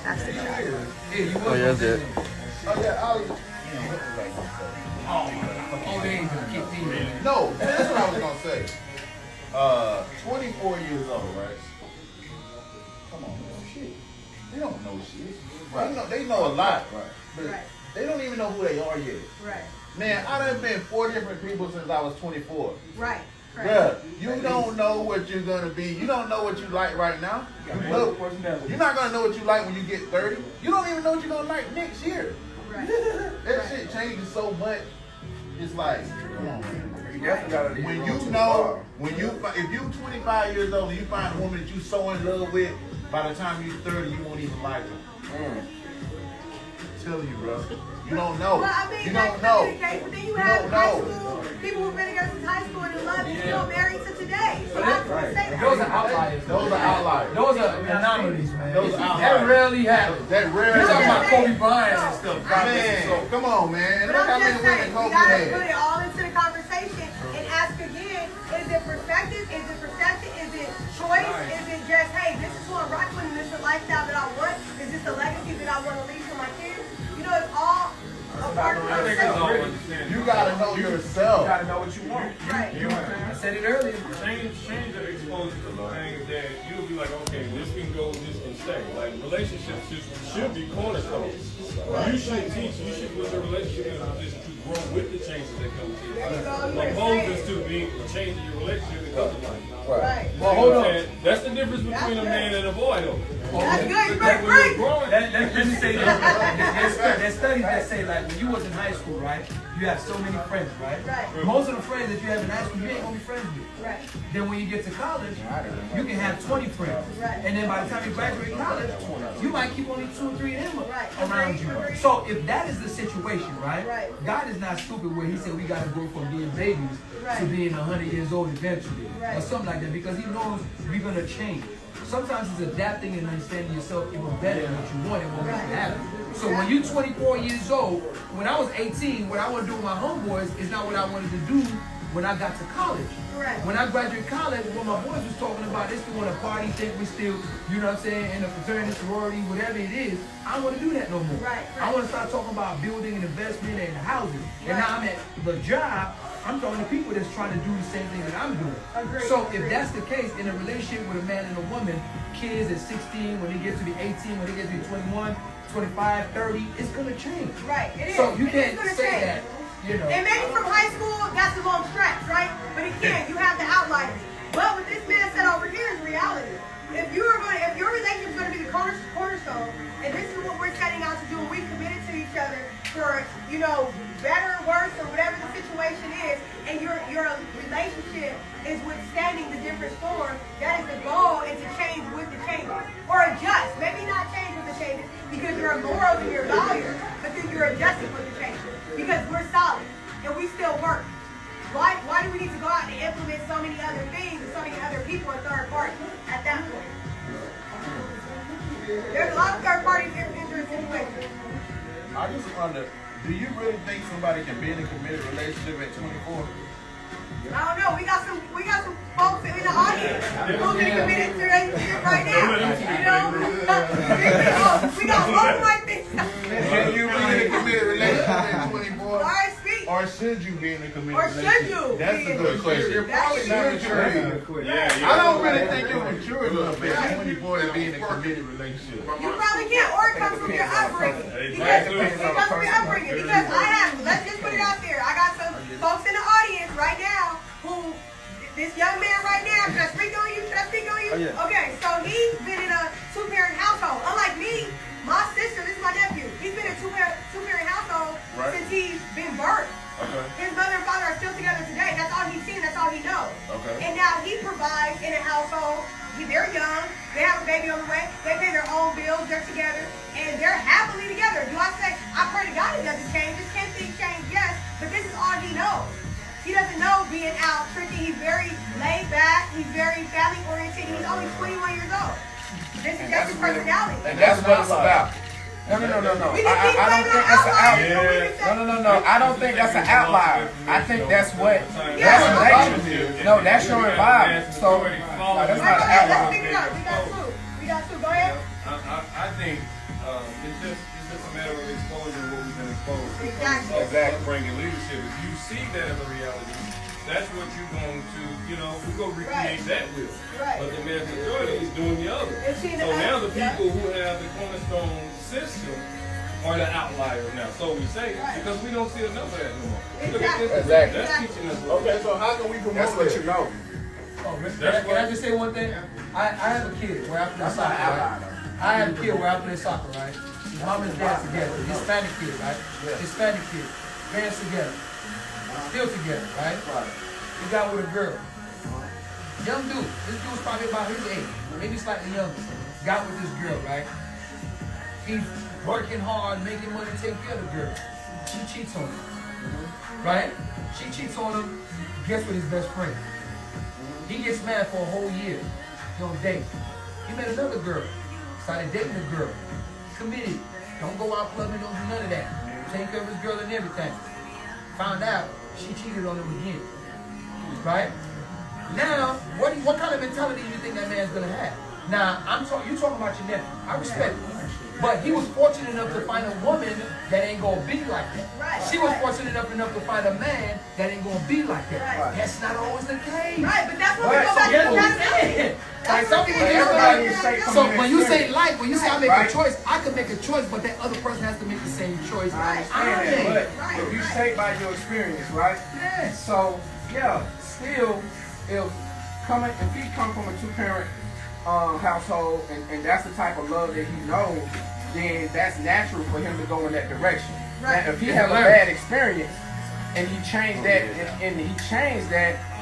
That's the shot. Yeah, you Oh, yeah, that's it. Oh, yeah, I was, what was I gonna say? Oh, they ain't gonna kick me. No, that's what I was gonna say. 24 years old, right? Come on, man. Shit. They don't know shit. Right. They know a lot, right? But Right. they don't even know who they are yet. Right. Man, I done been 4 different people since I was 24. Right. Bruh, you don't know what you're gonna be. You don't know what you like right now. Look, you're not gonna know what you like when you get 30. You don't even know what you're gonna like next year. Right. That shit changes so much. It's like, come on, man. You definitely gotta When you know, if you 25 years old and you find a woman that you so in love with, by the time you're 30, you won't even like her. Tell you, bro. You don't know. Well, I mean, You that's don't know. the case, but then you You have don't high know. school, people who've been together since high school and in love and still married to today. So I can say that. Those are outliers. Those are outliers. Those are anomalies, man. Those are That outliers. rarely happens. That You're rarely talking about happens. Kobe Bryant and stuff. Man, come on, man. But Look how I'm many just women saying, we Kobe gotta put had. it all into the conversation and ask again, is it perspective? Is it perception? Is it choice? Is it just, hey, this is who I'm rocking with and this is the lifestyle that I want? Is this the legacy that I want to leave for my kids? You know, it's all a part of the conversation. You gotta know yourself. You gotta know what you want. Right. I said it earlier. Change the exposure to the things that you'll be like, okay, this can go, this can stay. Like relationships should be cornerstones. You should teach, you should put your relationship in a position to grow with the changes that come to you. Opposed to being changing your relationship because of life. Right. Well, hold on. That's the difference between a man and a boy, though. That's good. You better When you're preach. growing, Let me say this. There's studies that say like when you was in high school, right? You have so many friends, right? Right. Most of the friends that you have in high school, you ain't gonna be friends with. Right. Then when you get to college, you can have 20 friends. Right. And then by the time you graduate college, you might keep only 2 or 3 of them Right. around you. Agreed. So if that is the situation, right? Right. God is not stupid where he said we gotta go from being babies to Right. being 100 years old eventually. Right. Or something like that because he knows we're gonna change. Sometimes it's adapting and understanding yourself even better than what you want and what makes you happy. So when you're 24 years old, when I was 18, what I want to do with my homeboys is not what I wanted to do when I got to college. Right. When I graduated college, what my boys was talking about, they still want to party, think we still, you know what I'm saying, in a fraternity, sorority, whatever it is. I don't want to do that no more. Right, I want to start talking about building and investment and housing. And Right. now I'm at the job, I'm talking to people that's trying to do the same thing that I'm doing. Agreed. So if that's the case, in a relationship with a man and a woman, kids at 16, when they get to be 18, when they get to be 21, 25, 30, it's going to change. Right. It is. So you It is can't gonna say change. that, you know. And maybe from high school, that's a long stretch, right? But again, you have the outliers. But what this man said over here is reality. If your relationship is going to be the cornerstone, and this is what we're setting out to do, and we committed to each other for, you know, better, worse, or whatever the situation is, and your relationship is withstanding the different storms, that is the goal, and to change with the changes. Or adjust. Maybe not change with the changes, because your morals and your values, but then you're adjusting with the changes. Because we're solid, and we still work. Why do we need to go out and implement so many other things and so many other people and third parties at that point? There's a lot of third parties in this situation. I just wonder, do you really think somebody can be in a committed relationship at 24? I don't know. We got some folks in the audience who can committed to relationship right now. You know, we got one right there. Can you be in a committed relationship at 24? All right, speak. Or should you be in a committed Or relationship? should you? That's a good question. You're probably not mature. I don't really think you're mature enough at 24 to be in a committed relationship. You probably can't, or it comes from your upbringing. Because it comes from your upbringing. Because let's just put it out there. I got some folks in the audience right now who, this young man right now, should I speak on you? Oh, yeah. Okay, so he's been in a 2-parent household. Unlike me, my sister, this is my nephew, he's been in a two-parent household since he's been birthed. Okay. His mother and father are still together today. That's all he's seen. That's all he knows. Okay. And now he provides in a household. They're young. They have a baby on the way. They pay their own bills. They're together. And they're happily together. Do I say, I pray to God it doesn't change. This can't be changed, yes. But this is all he knows. He doesn't know being out tricking. He's very laid back. He's very family oriented. He's only 21 years old. This is just his personality. And that's what it's about. No. We just keep I don't blaming think our that's an outliers. outlier. No. I don't think that's an outlier. I think that's what Yeah. that's nature. No, that's your environment. So no, that's not an Let's outlier. pick it up. We got two. Go ahead. I think it's just a matter of exposure what we've been exposed to. Exactly. Exactly. Bringing leadership. If you see that as a reality, that's what you're going to, we're going to recreate that with. Right. But the vast majority is doing the other. It's seeing the So now the other, yeah. people who have the cornerstone system are the outliers now. So we say, because we don't see enough of that no more. Look at this. Exactly. That's teaching us what Okay, so how can we promote That's what it? you know. Can I just say one thing? I have a kid where I play soccer, right? I have a kid where I play soccer, right? His mom and dad together. Hispanic kid, right? Hispanic kid. Parents together. Still together, right? He got with a girl. Young dude. This dude's probably about his age. Maybe slightly younger. Got with this girl, right? He's working hard, making money, taking care of the girl. She cheats on him. Right? She cheats on him. Guess what his best friend? He gets mad for a whole year. He on a date. He met another girl. Started dating the girl. Committed. Don't go out clubbing, don't do none of that. Take care of his girl and everything. Found out she cheated on him again. Right? Now, what kind of mentality do you think that man's gonna have? Now, you talking about your nephew. I respect him. But he was fortunate enough to find a woman that ain't gonna be like that. Right. She was fortunate enough to find a man that ain't gonna be like that. Right. That's not always the case. Right, but that's what we But go back to compatibility. like some people so when you say like, when you say I make a choice, I could make a choice, but that other person has to make the same choice. I understand that, but if you say by your experience, right? Yes. So yeah, still, if he come from a 2-parent household, and that's the type of love that he knows, then that's natural for him to go in that direction. Right. Now, if he have a bad experience and he changed that,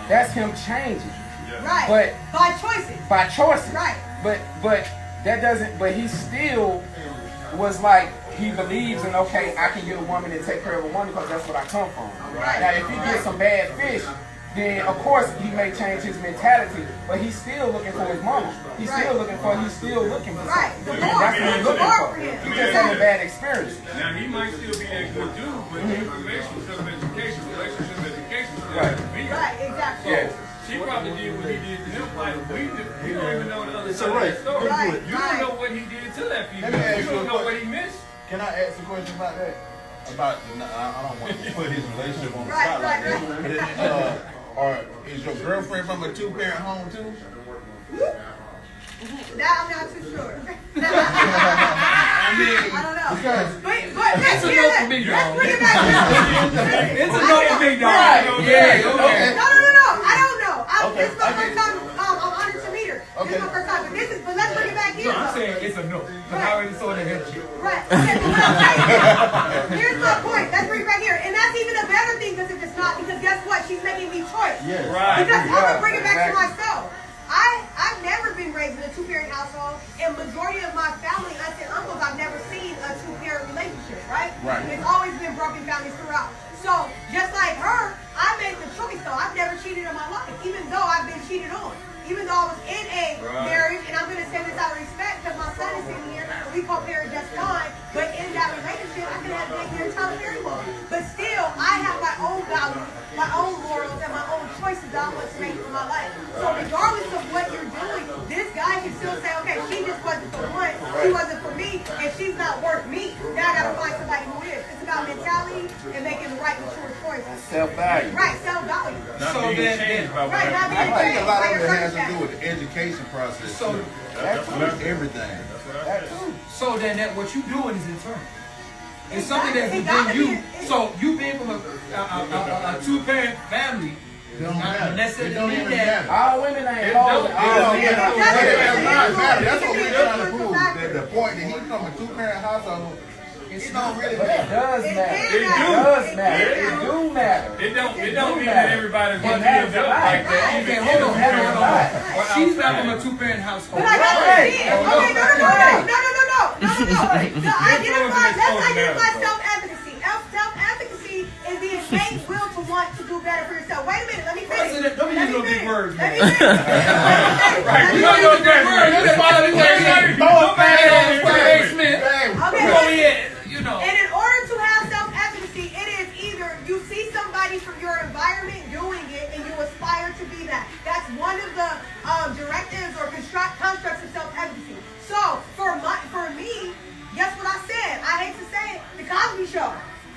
that's him changing. Right. But by choices. by choices. Right. But that doesn't. But he still was like, he believes in, okay, I can get a woman and take care of a woman because that's what I come from. Right. Now, if he gets some bad fish, then of course he may change his mentality, but he's still looking for his mama. He's still looking for something. Right. The And more, that's what he's looking more for. for him. He just had a bad experience. Now he might still be a good dude, but relationship education is Right. Right, exactly. Yeah. She probably did what he did to him. Like we don't even know the other It's side of alright. that story. Right, You don't know what he did to that female. Let me ask You you don't a know what question. he missed. Can I ask a question about that? I don't want to put his relationship on the Right, spot like right, that. But or is your girlfriend from a 2-parent home too? That I'm not too sure. I mean, I don't know. because But let's a hear no that. for me, Let's dog. bring it back down. It's a no for me, dog. Right. Yeah, No. okay. I don't know. Okay, This is my I first get time. I'm honored to meet her. This Okay. is my first time. But let's bring it back here. No, I'm though. saying it's a no. Because I already saw the head shit. Right. Okay, but what I'm saying is, here's my point. Let's bring it back here. And that's even a better thing because if it's not, because guess what? She's making me choice. yes. Right. Because I'm gonna bring it back to exactly. myself. I've never been raised in a 2-parent household, and majority of my family, aunts and uncles, I've never seen a 2-parent relationship, right? Right. It's always been broken families throughout. So just like her, I made the choice though. I've never cheated in my life, even though I've been cheated on. Even though I was in a marriage, and I'm gonna say this out of respect because my son is sitting here, and we co-parent just fine. But in that relationship, I can have the entire marriage. But still, I have my own values, my own morals, and my own choices that I want to make for my life. So regardless of what you're doing, this guy can still say, okay, she just wasn't the one, she wasn't for me, and she's not worth me. Now I gotta find somebody who is. It's about mentality and making the right mature choices. Self-value. Right, self-value. Not So being then- changed by Right, not whatever. being I think a lot of changed it by has your to do with the education process. So, With everything. That too. so then that what you doing is internal. It's something that's It gotta within you. be- So you being from a 2-parent family, It don't matter. unless It it don't mean even that. matter. All women ain't don't. hoes. It don't Yeah, matter. exactly. It does not matter. That's what It we're can trying to be prove. influential That the point that he's from a 2-parent household, it don't really But it matter. does It matter. can It matter. does It matter. can It matter. do matter. It don't mean that everybody's It gonna matters end up a lot. like that. Right. Okay, Even hold on, if hold on, hold on. She's not from a 2-parent household. But I got to Right. see it. Okay, no. I identify, let's identify self-advocacy. Self-advocacy is the innate will to want to do better for yourself. Wait a minute, let me finish. President, don't use no big words, Let me man. finish. Right. You don't know that word. You just follow the word. Smith. Okay, Oh yeah, you know. and in order to have self-advocacy, it is either you see somebody from your environment doing it and you aspire to be that. That's one of the directives or constructs of self-advocacy. So for me, guess what I said? I hate to say it, the Cosby Show.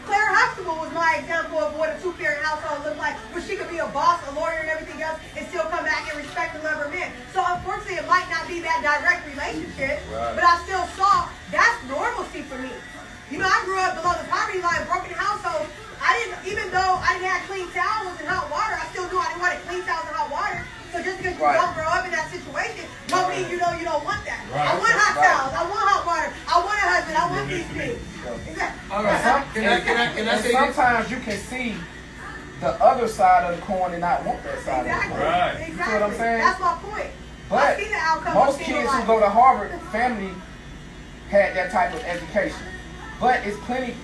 Claire Huxtable was my example of what a 2-parent household looked like, where she could be a boss, a lawyer, and everything else, and still come back and respect and love her men. So unfortunately, it might not be that direct relationship, but I still saw that's normalcy for me. You know, I grew up below the poverty line, broken household. Even though I didn't have clean towels and hot water, I still knew I didn't want clean towels and hot water. So just because you don't grow up in that situation, don't mean you know you don't want that. I want hot towels, I want hot water, I want a husband, I want these things. Exactly. All right, can I And say this? sometimes you can see the other side of the coin and not want that side of the Exactly. coin. Right. Exactly. You know what I'm saying? That's my point. I But see the outcome most of single kids who life. go to Harvard, family had that type of education. But it's plenty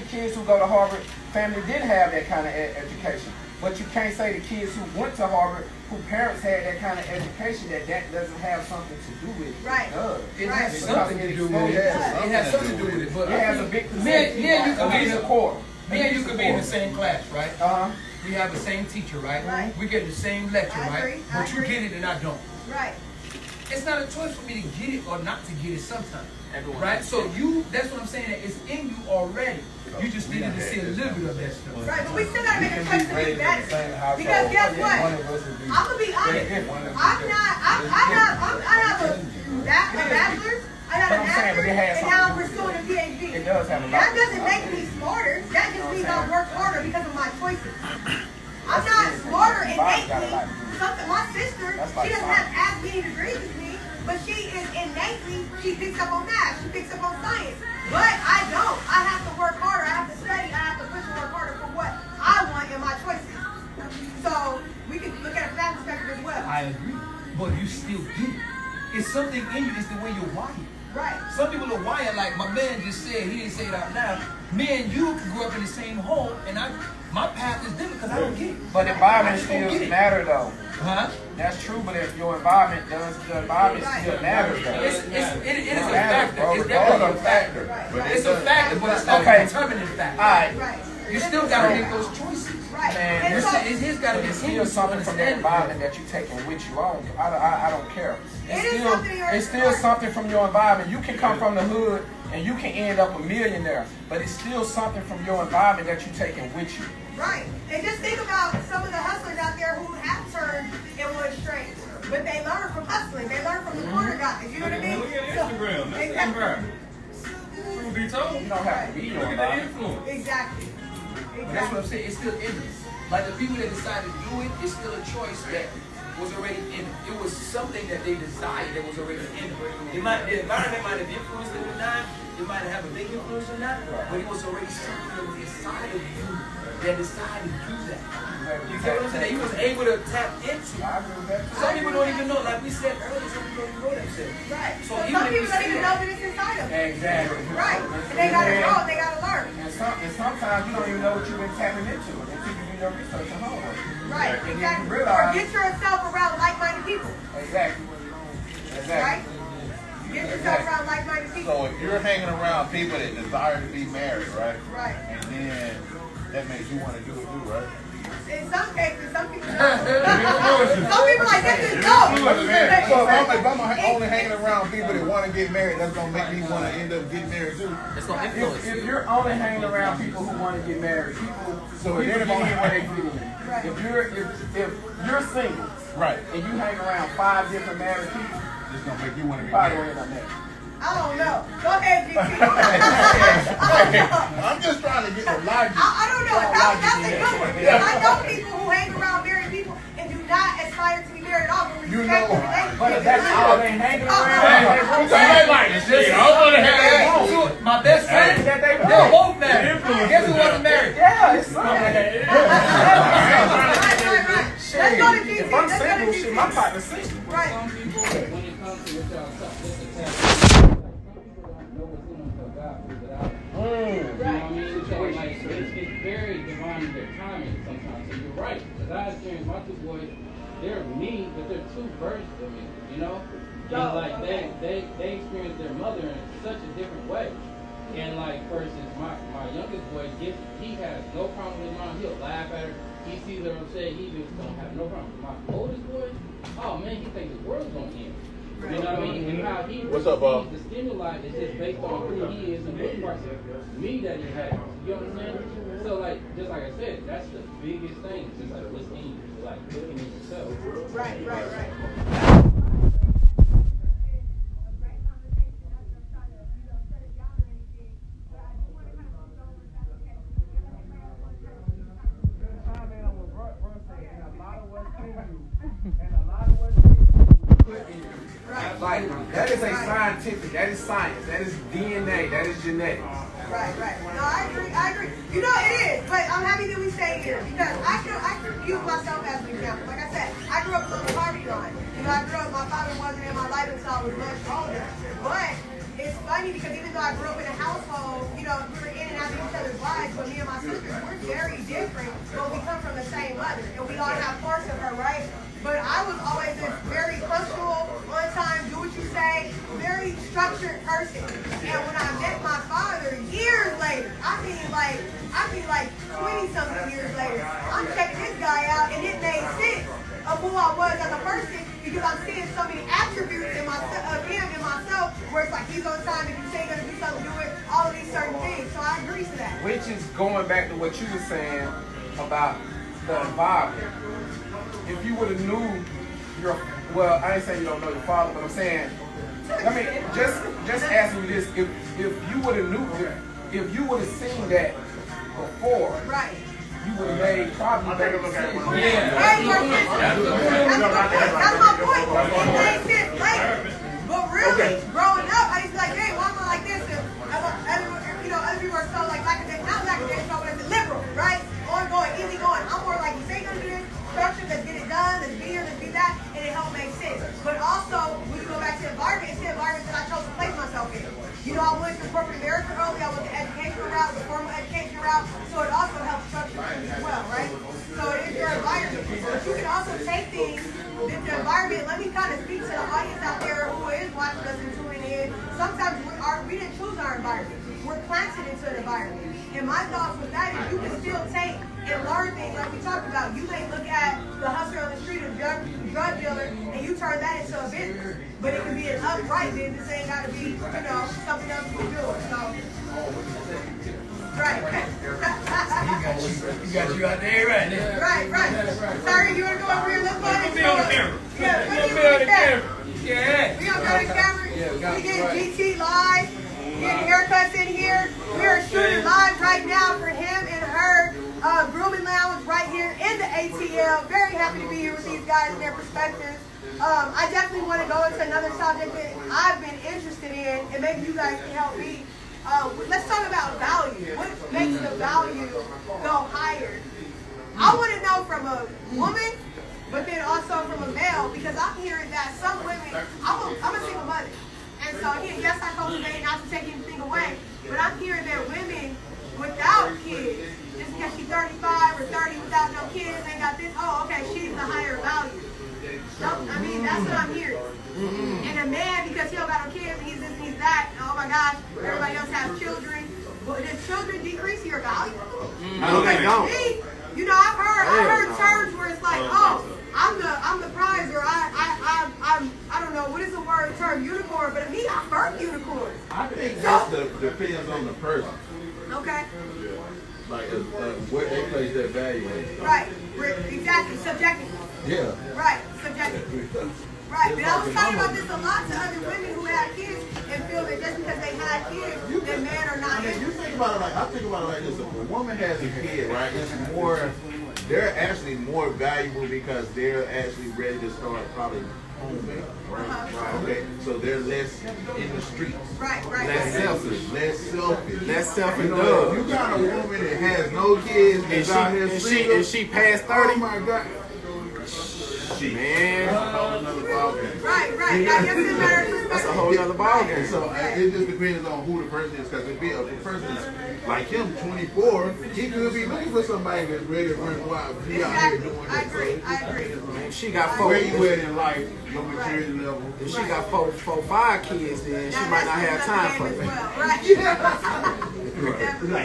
kids who go to Harvard, family didn't have that kind of education. But you can't say the kids who went to Harvard, who parents had that kind of education, that doesn't have something to do with it. Right. It does. It Right. has something to do with it. It It has something to do with it. But It has a big me and you could be in the support. Me and you could be in the same class, right? Uh-huh. We have the same teacher, right? Right. We get the same lecture, I right? agree. I But you agree. get it and I don't. Right. it's not a choice for me to get it or not to get it sometimes. Everyone Right? So that's what I'm saying, that it's in you already. You just needed to see a little bit of that stuff. Right, but we still gotta make a choice to be better. Because guess what? I'm gonna be honest. I have a bachelor's, I got a master's, and now I'm pursuing a PhD. It does have a lot. That doesn't make me smarter. That just means I work harder because of my choices. I'm not smarter innately. My sister, she doesn't have as many degrees as me, but she is innately, she picks up on math, she picks up on science. But I don't. I have to work harder. I have to study. I have to push and work harder for what I want in my choices. So we can look at it from that perspective as well. I agree. But you still get it. It's something in you. It's the way you're wired. Right. Some people are wired like my man just said. He didn't say it out loud. Me and you grew up in the same home, and my path is different because I don't get it. But environment still matter though. Huh? That's true, but if your environment still matters though. It is a factor. It's It's definitely a factor. It's a factor, but it's not a determining factor. Alright. Right. You still got to make those choices. Right. Man, And so, It's got to be It's still something from the environment that you taking with you. I don't care. It's still something from your environment. You can come from the hood and you can end up a millionaire, but it's still something from your environment that you taking with you. right. And just think about some of the hustlers out there who have turned and went straight. But they learn from hustling. They learn from the corner guys. You know what I mean? Look at Instagram. That's the environment. Truth be told. You don't have to be your Look at the environment. influence. Exactly. That's what I'm saying. It's still in us. Like the people that decided to do it, it's still a choice that was already in it. It was something that they desired that was already in them. The environment might have influenced them or not. It might have a big influence or not, but it was already something that was inside of you that decided to do that. You get what I'm saying? He was able to tap into. Some people don't even know, like we said earlier, some people don't even know themselves. Right. So Some even if people you don't see even that- know that it's inside of them. Exactly. Right. And they gotta grow, they gotta learn. And sometimes you don't even know what you've been tapping into until you do your research at home. Right, And then exactly. you Or realize. get yourself around like-minded people. Exactly. Right? Get yourself around like-minded people. So if you're hanging around people that desire to be married, right? Right. And then that makes you want to do it too, right? In some cases, some people don't. Some people like, this is dope. So if I'm only hanging around people that want to get married, that's gonna make me want to end up getting married too. It's gonna influence If you. you're only hanging around people who want to get married, So people if get in anybody- where they fit in. Right. If you're single Right. and you hang around 5 different married people, It's gonna make you want to be probably married. won't end up married. I don't know. Go ahead, GT. I'm just trying to get the logic. I don't know. That's a good one. Because I know people who hang around married people and do not aspire to be married at all, but You respect know, the relationship. But if that's all they hanging around, My best friend, they're both married. Guess who wasn't married? yeah, it's something. Right. Let's go to GT. If I'm Let's go single, to shit, GT. my partner's single. Right. Some people, when it comes to what y'all talk, just a tap. Some people don't know what's in them until God brings it out. You know what I mean? So like, it's very divine in their timing sometimes. So you're right. Because I experienced my 2 boys, they're me, but they're 2 versions of me, you know? And like they experience their mother in such a different way. And like versus my youngest boy, he has no problem with his mom. He'll laugh at her. He sees her upset. He even don't have no problem. My oldest boy, oh man, he thinks the world's gonna end. You know what I mean? And how he What's up, Bob? the stimuli is just based on who he is and what parts of me that he has. You understand? So like, just like I said, that's the biggest thing. It's just like what's in you, like looking at yourself. Right. Like, that is a scientific, that is science, that is DNA, that is genetics. Right. No, I agree. You know it is, but I'm happy that we stay here because I can use myself as an example. Like I said, I grew up along the poverty line. You know, I grew up, my father wasn't in my lifestyle was much older. But it's funny because even though I grew up in a household, you know, we were in and out of each other's lives, but me and my sisters, we're very different, but we come from the same mother. And we all have parts of her, right? But I was always this very punctual, on time, do what you say, very structured person. And when I met my father years later, I mean like 20-something years later, I'm checking this guy out and it made sense of who I was as a person because I'm seeing so many attributes in he's on time. If you say you're gonna do something, do it. All of these certain things. So I agree to that. Which is going back to what you were saying about the environment. If you would have knew your, well, I ain't saying you don't know your father, but I'm saying, I mean, just asking you this, if you would have knew, if you would have seen that before, Right. you would have made probably better decisions. That's my point. It makes sense later. But really, growing up, I used to be like, hey, why am I like this? And other people are so like academic, not academic, but liberal, right? Ongoing, easy going. I'm more like, you say you're gonna do this, structure, let's get it done, let's be here, let's be that, and it helps make sense. But also, when you go back to the environment, it's the environment that I chose to place myself in. You know, I went to corporate America early, I went the educational route, the formal education route, so it also helps structure things as well, right? So it is your environment. But you can also take things with the environment. Let me kind of speak to the audience out there who is watching us and tuning in. Sometimes we didn't choose our environment. We're planted into an environment. And my thoughts with that is you can still take and learn things like we talked about. You may look at the hustler on the street, a drug dealer, and you turn that into a business. But it can be an upright business. It ain't got to be, something else you can do. So, right. He got you out there right now. Right. Sorry, you want to go over here? Let's go ahead and Be on the camera. Yeah, Be on the camera. Yeah. We gonna go to the camera. Yeah, We get GT live. Getting haircuts in here. We are shooting live right now for Him and Her Grooming Lounge right here in the ATL. Very happy to be here with these guys and their perspectives. I definitely want to go into another subject that I've been interested in, and maybe you guys can help me. Let's talk about value. What makes the value go higher? I want to know from a woman, but then also from a male, because I'm hearing that some women, I'm a single mother. And so, yes, I cultivate not to take anything away, but I'm hearing that women without kids, just because she's 35 or 30 without no kids, ain't got this, okay, she's the higher value. I mean, that's what I'm hearing. And a man, because he don't got no kids, he's this, he's that, oh my gosh, everybody else has children. Well, does children decrease your value? No, they don't. I've heard terms where it's like, I'm the prize, or I don't know, what is the word term, unicorn, but me, I birth unicorn. I think that depends on the person. Okay. Like what they place their value in. Right. Exactly. Subjective. Yeah. Right. Subjective. Right. But I was talking about this a lot to other women who have kids and feel that just because they have kids, that men are not. You think about it like, I think about it like this: if a woman has a kid, right? It's more. They're actually more valuable because they're actually ready to start probably homemaking, right? Okay, so they're less in the streets. Right. Less selfish. Less self-indulged. You got a woman that has no kids and out here single. And she past 30. Oh my God. Man. That's a whole nother ballgame. Right. I guess it matters. That's a whole other ballgame. So it just depends on who the person is. Because if a person is like him, 24, he could be looking for somebody that's ready to run wild. He out here doing I this. agree. Man, she got four. Where you at in life, your maturity level. If she got five kids, then she might not have time for it. Right.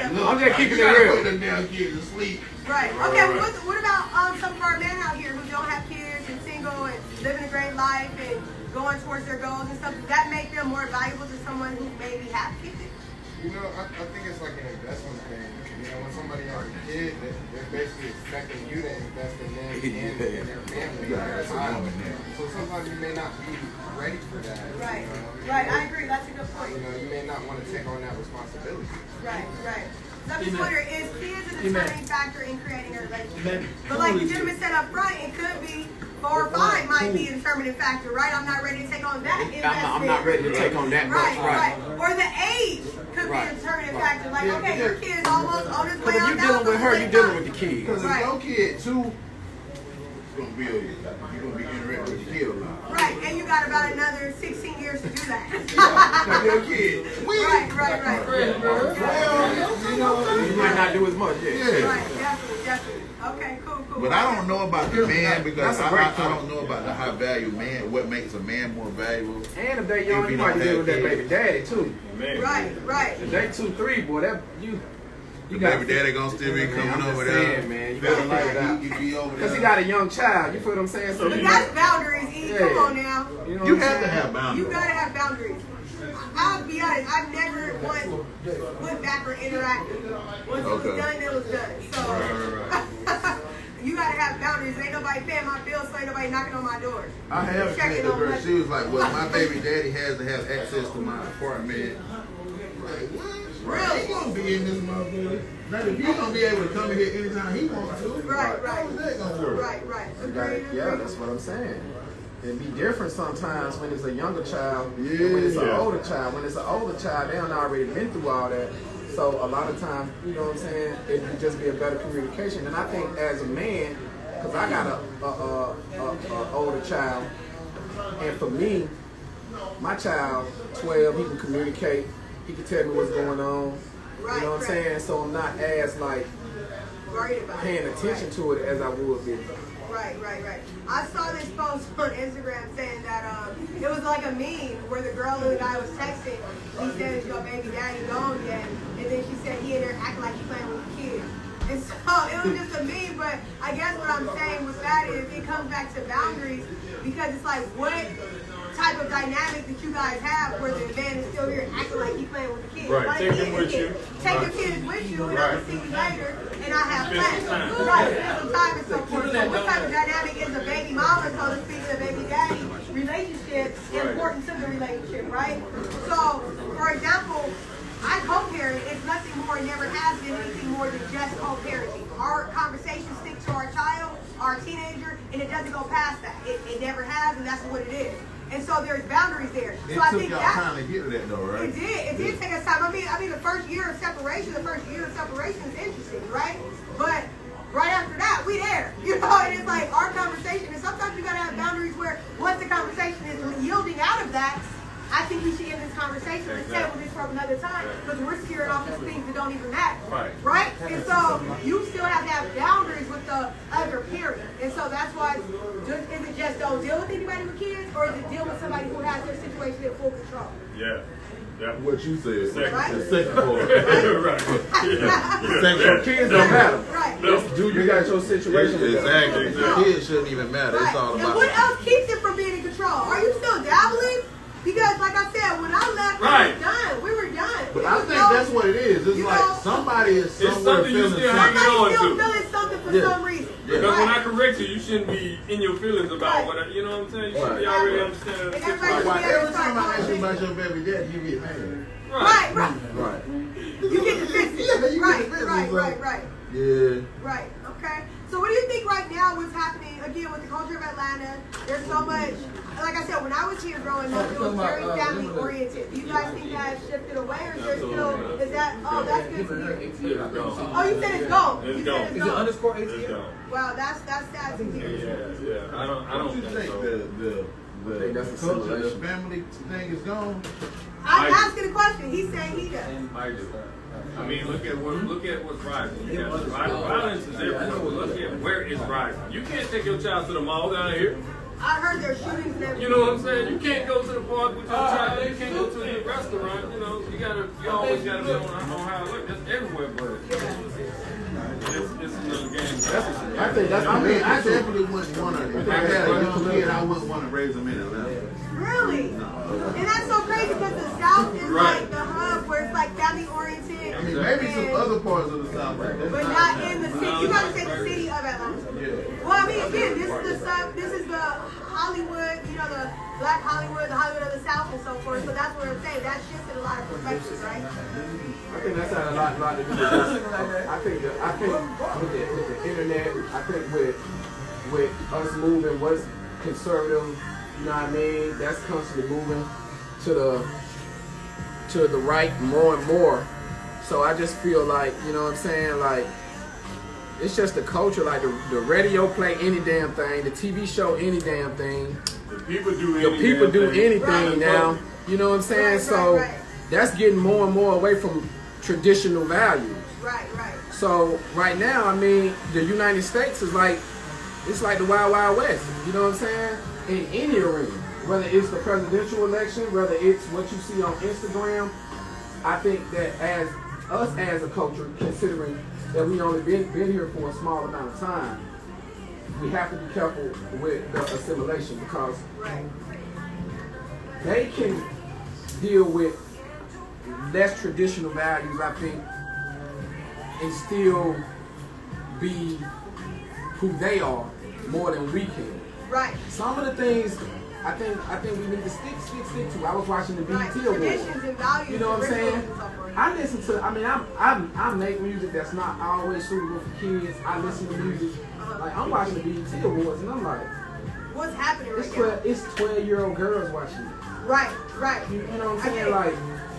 I'm just keeping it You gotta real. put them damn kids to sleep. Right. Okay. Well, what about some of our men out here who don't have kids and single and living a great life and going towards their goals and stuff? Does that make them more valuable to someone who maybe has kids? I think it's like an investment thing. When somebody has a kid, they're basically expecting you to invest in them and their family. So sometimes you may not be ready for that. Right. Right. I agree. That's a good point. You may not want to take on that responsibility. Right. So I'm just wondering, is kids a determining factor in creating a relationship? But like the gentleman said up front, it could be 4 or 5 might be a determining factor, right? I'm not ready to take on that investment. I'm not ready to take on that much, Right. Or the age could be a determining factor. Like, okay, your kid is almost on his way Because if out you're now. dealing with her, you're dealing with the kids. Because if your kid, too, gonna build you. You're gonna be interacting with your kid a lot. Right, and you got about another 16 years to do that. Like your kid. Right. Well, You might not do as much, Right, definitely. Okay, cool. But I don't know about the man because That's a great I don't know about the high value man. What makes a man more valuable? And if they young, you might deal with that baby daddy too. Man. Right. If they 2, 3, boy, that you The got. baby daddy gonna still be coming I'm just over there. saying, man, you gotta like that. You be over there. Because he got a young child, you feel what I'm saying? So But you that's boundaries, E. Come on now. know You what I'm have to saying? have boundaries. You gotta have boundaries. I'll be honest, I've never once went back or interacted. Once it was done, it was done. So you gotta have boundaries. Ain't nobody paying my bills, so ain't nobody knocking on my door. I have Checking seen the on girl. my- She was like, "Well, my baby daddy has to have access to my apartment." Like, what? Really? He gonna be in this motherfucker. Now, if you gonna be able to come in here anytime he wants to, Right. how's that gonna work? Right. You gotta, Agreed. yeah, that's what I'm saying. It'd be different sometimes when it's a younger child than when it's an older child. When it's an older child, they done already been through all that. So a lot of times, you know what I'm saying, it would just be a better communication. And I think as a man, because I got a older child, and for me, my child, 12, he can communicate, he can tell me what's going on. You know what I'm saying? So I'm not as like Worried about paying it. attention to it as I would be. Right. I saw this post on Instagram saying that it was like a meme where the girl and the guy was texting. He said, "Is your baby daddy gone yet?" And then she said he in there acting like he playing with the kids. And so it was just a meme, but I guess what I'm saying with that is it comes back to boundaries, because it's like, what type of dynamic that you guys have where the man is still here acting like he playing with the kids? Right, Like, take he them is with a kid. you. Take Right. the kids with you, and Right. I'm gonna see you later, and I have Spend plans. some time. Right, spend some time and so forth. So what type of dynamic is the baby mama, so to speak, the baby daddy relationship important to the relationship, right? So, for example, I co-parent. It's nothing more, and never has been anything more than just co-parenting. Our conversations stick to our child, our teenager, and it doesn't go past that. It never has, and that's what it is. And so there's boundaries there. It So I took think y'all that time to get to that though, right? it did take us time. I mean, the first year of separation is interesting, right? But right after that, we there, you know. And it's like our conversation. And sometimes you gotta have boundaries where once the conversation is yielding out of that, I think we should end this conversation and table this for another time, because we're scaring off these things that don't even matter. Right? And so you still have to have boundaries with the other parent. And so that's why, is it just don't deal with anybody with kids, or is it deal with somebody who has their situation in full control? Yeah. What you said. Right? The second part. Right. The second So kids don't matter. Right. Do you got your situation with them? Exactly. The kids shouldn't even matter. It's all And about. what else keeps it from being in control? Are you still dabbling? Because, like I said, when I left, we were done. But I think that's what it is. It's you like know, somebody is somewhere something you feeling still something. hanging on somebody's still to. feeling something for some reason. Because when I correct you, you shouldn't be in your feelings about what you know what I'm saying? You should be already understanding the And everybody situation. Like, should every time I ask you about your baby daddy, you get mad. Right. Right. You get defensive. Yeah, you get defensive, Right. Yeah. Right. Okay. So what do you think right now what's happening, again, with the culture of Atlanta? There's so much, like I said, when I was here growing up, it was very family oriented. Do you guys think that has shifted away, or is there still, is that, oh, that's good to hear. Oh, you said it's gone. It's You gone. said Is it's it gone. underscore It's ATL? gone. Wow, that's sad to hear. Yeah. I don't What you think think so. the that's a culture, the simulation. family thing is gone? I'm asking a question. He's saying he does. I do. I mean, look at what's rising. You got violence is everywhere. Look at where it's rising. You can't take your child to the mall down here. I heard there's shootings and everything. You know what I'm saying? You can't go to the park with your child. You can't go to the restaurant. You know, you always gotta be on how it looks. That's everywhere, but it's another game. I think that's I mean, I actually. definitely wouldn't want to. If I had a young kid, I wouldn't want to raise him in Atlanta. Really? And that's so crazy because the South is like the hub where it's like family oriented. I mean, maybe some other parts of the South, But not in the city. You gotta say the city of Atlanta. Well, I mean, again, this is the South. This is the Hollywood. You know, the Black Hollywood, the Hollywood of the South, and so forth. So that's what I'm saying. That shifted a lot of perspectives, right? I think that's had a lot to do with this. I think with the internet, I think with us moving what's conservative, you know what I mean, that's constantly moving to the right more and more. So I just feel like, you know what I'm saying, like it's just the culture, like the radio play any damn thing, the TV show any damn thing. The people do anything Right. now. You know what I'm saying? Right. That's getting more and more away from traditional values. Right. So right now, I mean, the United States is like, it's like the Wild Wild West. You know what I'm saying? In any arena, whether it's the presidential election, whether it's what you see on Instagram, I think that as a culture, considering that we only been here for a small amount of time, we have to be careful with the assimilation because they can deal with less traditional values, I think, and still be who they are more than we can. Right. Some of the things I think we need to stick to. I was watching the BET Awards. Traditions and values. You know what I'm saying? and so forth. I listen to. I mean, I make music that's not always suitable for kids. I listen to music. Like I'm watching the BET Awards, and I'm like, What's happening right it's now? 12-year-old girls watching it. Right. You know what I'm I get saying? it. Like,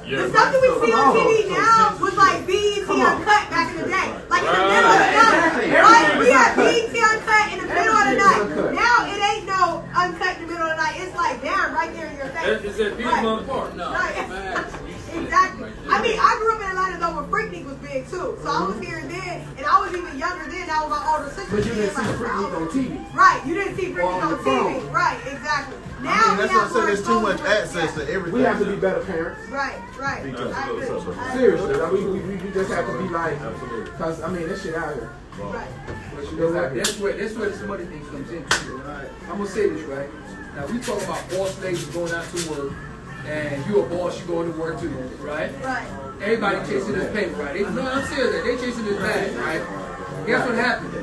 The stuff that we see on TV now was like BET Uncut back in the day. Like in the middle of the night. Right? We had BET Uncut in the middle of the night. Now it ain't no uncut in the middle of the night. It's like down right there in your face. It's at Piedmont Park. No, Right. facts. Exactly. I mean, I grew up in Atlanta though where Freaknik was big too. So I was here then, and I was even younger then. That was my older sister. but you didn't see Like, Freaknik on TV. Right. You didn't see Freaknik on on the TV. phone. Right. Exactly. Now I mean, that's we what I'm have saying. There's too more much exposure. access to everything. We have to be better parents. Right. I agree. Seriously, I mean, we just have to be like, cause I mean, that shit out here. Right. But you know what? That's where the smutty things comes in. Right? I'm gonna say this right. Now we talk about boss ladies going out to work, and you a boss, you going to work too, right? Right. Everybody chasing this paper, right? No, I'm serious. They chasing this bag, right? Guess what happened?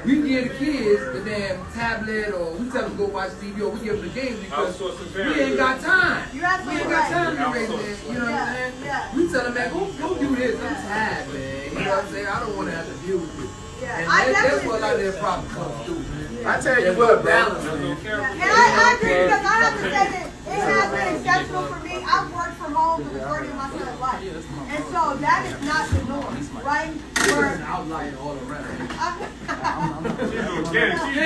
We give the kids the damn tablet, or we tell them to go watch TV, or we give them the game because we ain't got time. You We absolutely ain't got right. time to raise this. You know what I'm saying? Yeah. We tell them, man, go do this. I'm tired, man. You know what I'm saying? I don't want to have to deal with it. Yeah. And I that's definitely where a lot of agree. their problems come through. I tell you what, balance, bro. man. And I agree because I have to say that it has been exceptional for me. I've worked from home the majority of my son's life. And so that is not the norm, right? There's Where, an outlier all around. hey,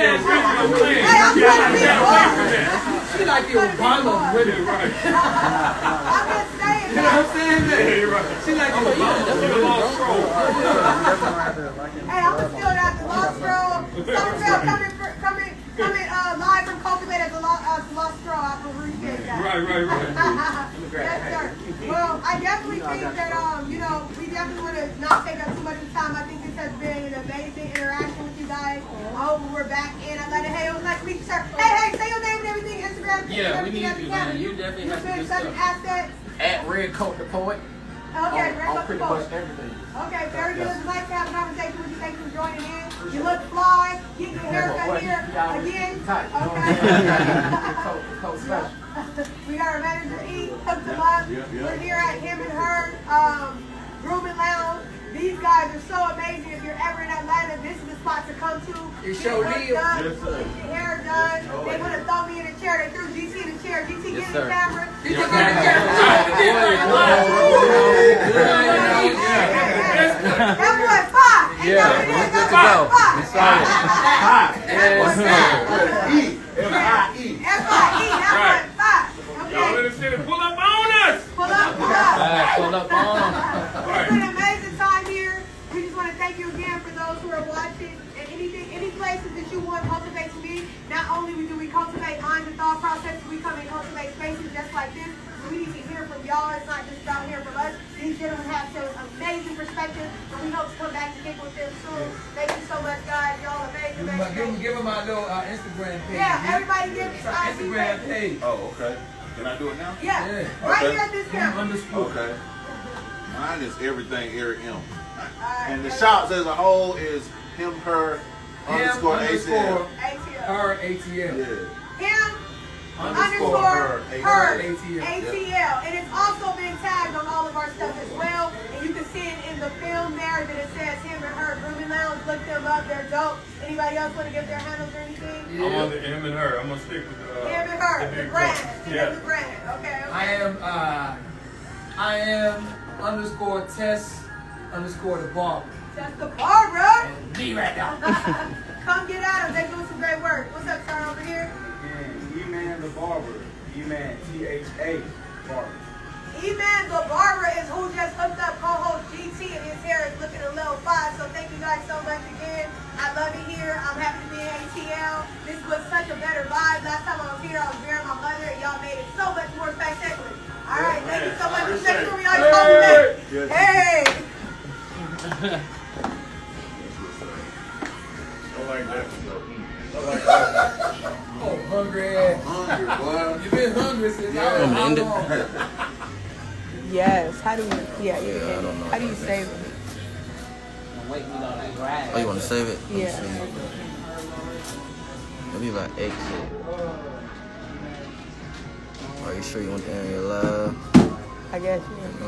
I'm trying Yeah, to be hard. She like the Obama women, right? I'm just saying You know what I'm that. saying? Man? She like the Obama. Hey, I'm still at the Lost Stroll. Sommer Bell coming live from Cultiv8 as a Lost Stroll. I appreciate that. Right. Yes, sir. Well, I definitely think that, we definitely want to not take up too much of the time. I think this has been an amazing interaction with you guys. I hope we're back in Atlanta. Hey, it was nice to meet you, sir. Hey, say your name and everything, Instagram. Yeah, we everything need as you, can. man. You definitely have to You've do been such an stuff. asset. At Red Coat the Poet. Okay, great. On pretty much everything. Okay, very good. It's nice to have a conversation with you. Thank you for joining in. You look fly. Get your haircut here again. Okay. We got our manager E, hooked him up. We're here at Him and Her Grooming Lounge. These guys are so amazing. If you're ever in Atlanta, this is the spot to come to. It's Get your work deal. done, Yes, sir. get your hair done. They want to throw me in a chair. They threw GT in the chair. GT, get in the camera. Did you get That boy five. Good to go. E. F-I-E. F-I-E. That Right. boy five. Y'all in Okay. the city, pull up on us! Pull up, pull up. Pull up on. It's been an amazing time here. We just want to thank you again for those who are watching and any places that you want Cultiv8 to be. Not only do we cultivate minds and thought processes, we come and cultivate spaces just like this. So we need to hear from y'all. It's not just about hearing from us. These gentlemen have some amazing perspective, and we hope to come back to kick with them soon. Thank you so much, guys. Y'all amazing. Give them my little Instagram page. Yeah, everybody give us Instagram page. Oh, okay. Can I do it now? Yeah, Yeah. right Okay. here at this camera. Underscore. Okay. Mine is everything Eric M. Alright, And the yes. shops as a whole is him, her, underscore ATL. ATL. Her ATL. Yeah. Him Underscore her her ATL. ATL. And it's also been tagged on all of our stuff as well. And you can see it in the film there that it says Him and Her Grooming Lounge. Look them up, they're dope. Anybody else want to give their handles or anything? I'm on the Him and Her. I'm gonna stick with Him and Her, the big brand. brand. Yeah. Yeah. The brand. Okay. I am underscore Tess underscore the barber. That's the Barbara. And me right now. Come get at them. They're doing some great work. What's up, sir, over here? E-Man the Barber. E-Man, T-H-A Barber. E-Man the Barber is who just hooked up co-host GT, and his hair is looking a little fine. So thank you guys so much again. I love it here. I'm happy to be in ATL. This was such a better vibe. Last time I was here, I was bearing my mother, and y'all made it so much more spectacular. All right, thank you so much for checking with me. Y'all compliment. Hey. I like that. I like that. Oh, hungry ass. Hungry, boy. You've been hungry since I was how long? Yes. How do we? Yeah. I don't know. How do you save it? Wait, we on that grass. Oh, you want to save it? Let me Yeah. see. Let me like exit. Are you sure you want the area live? I guess. Yeah.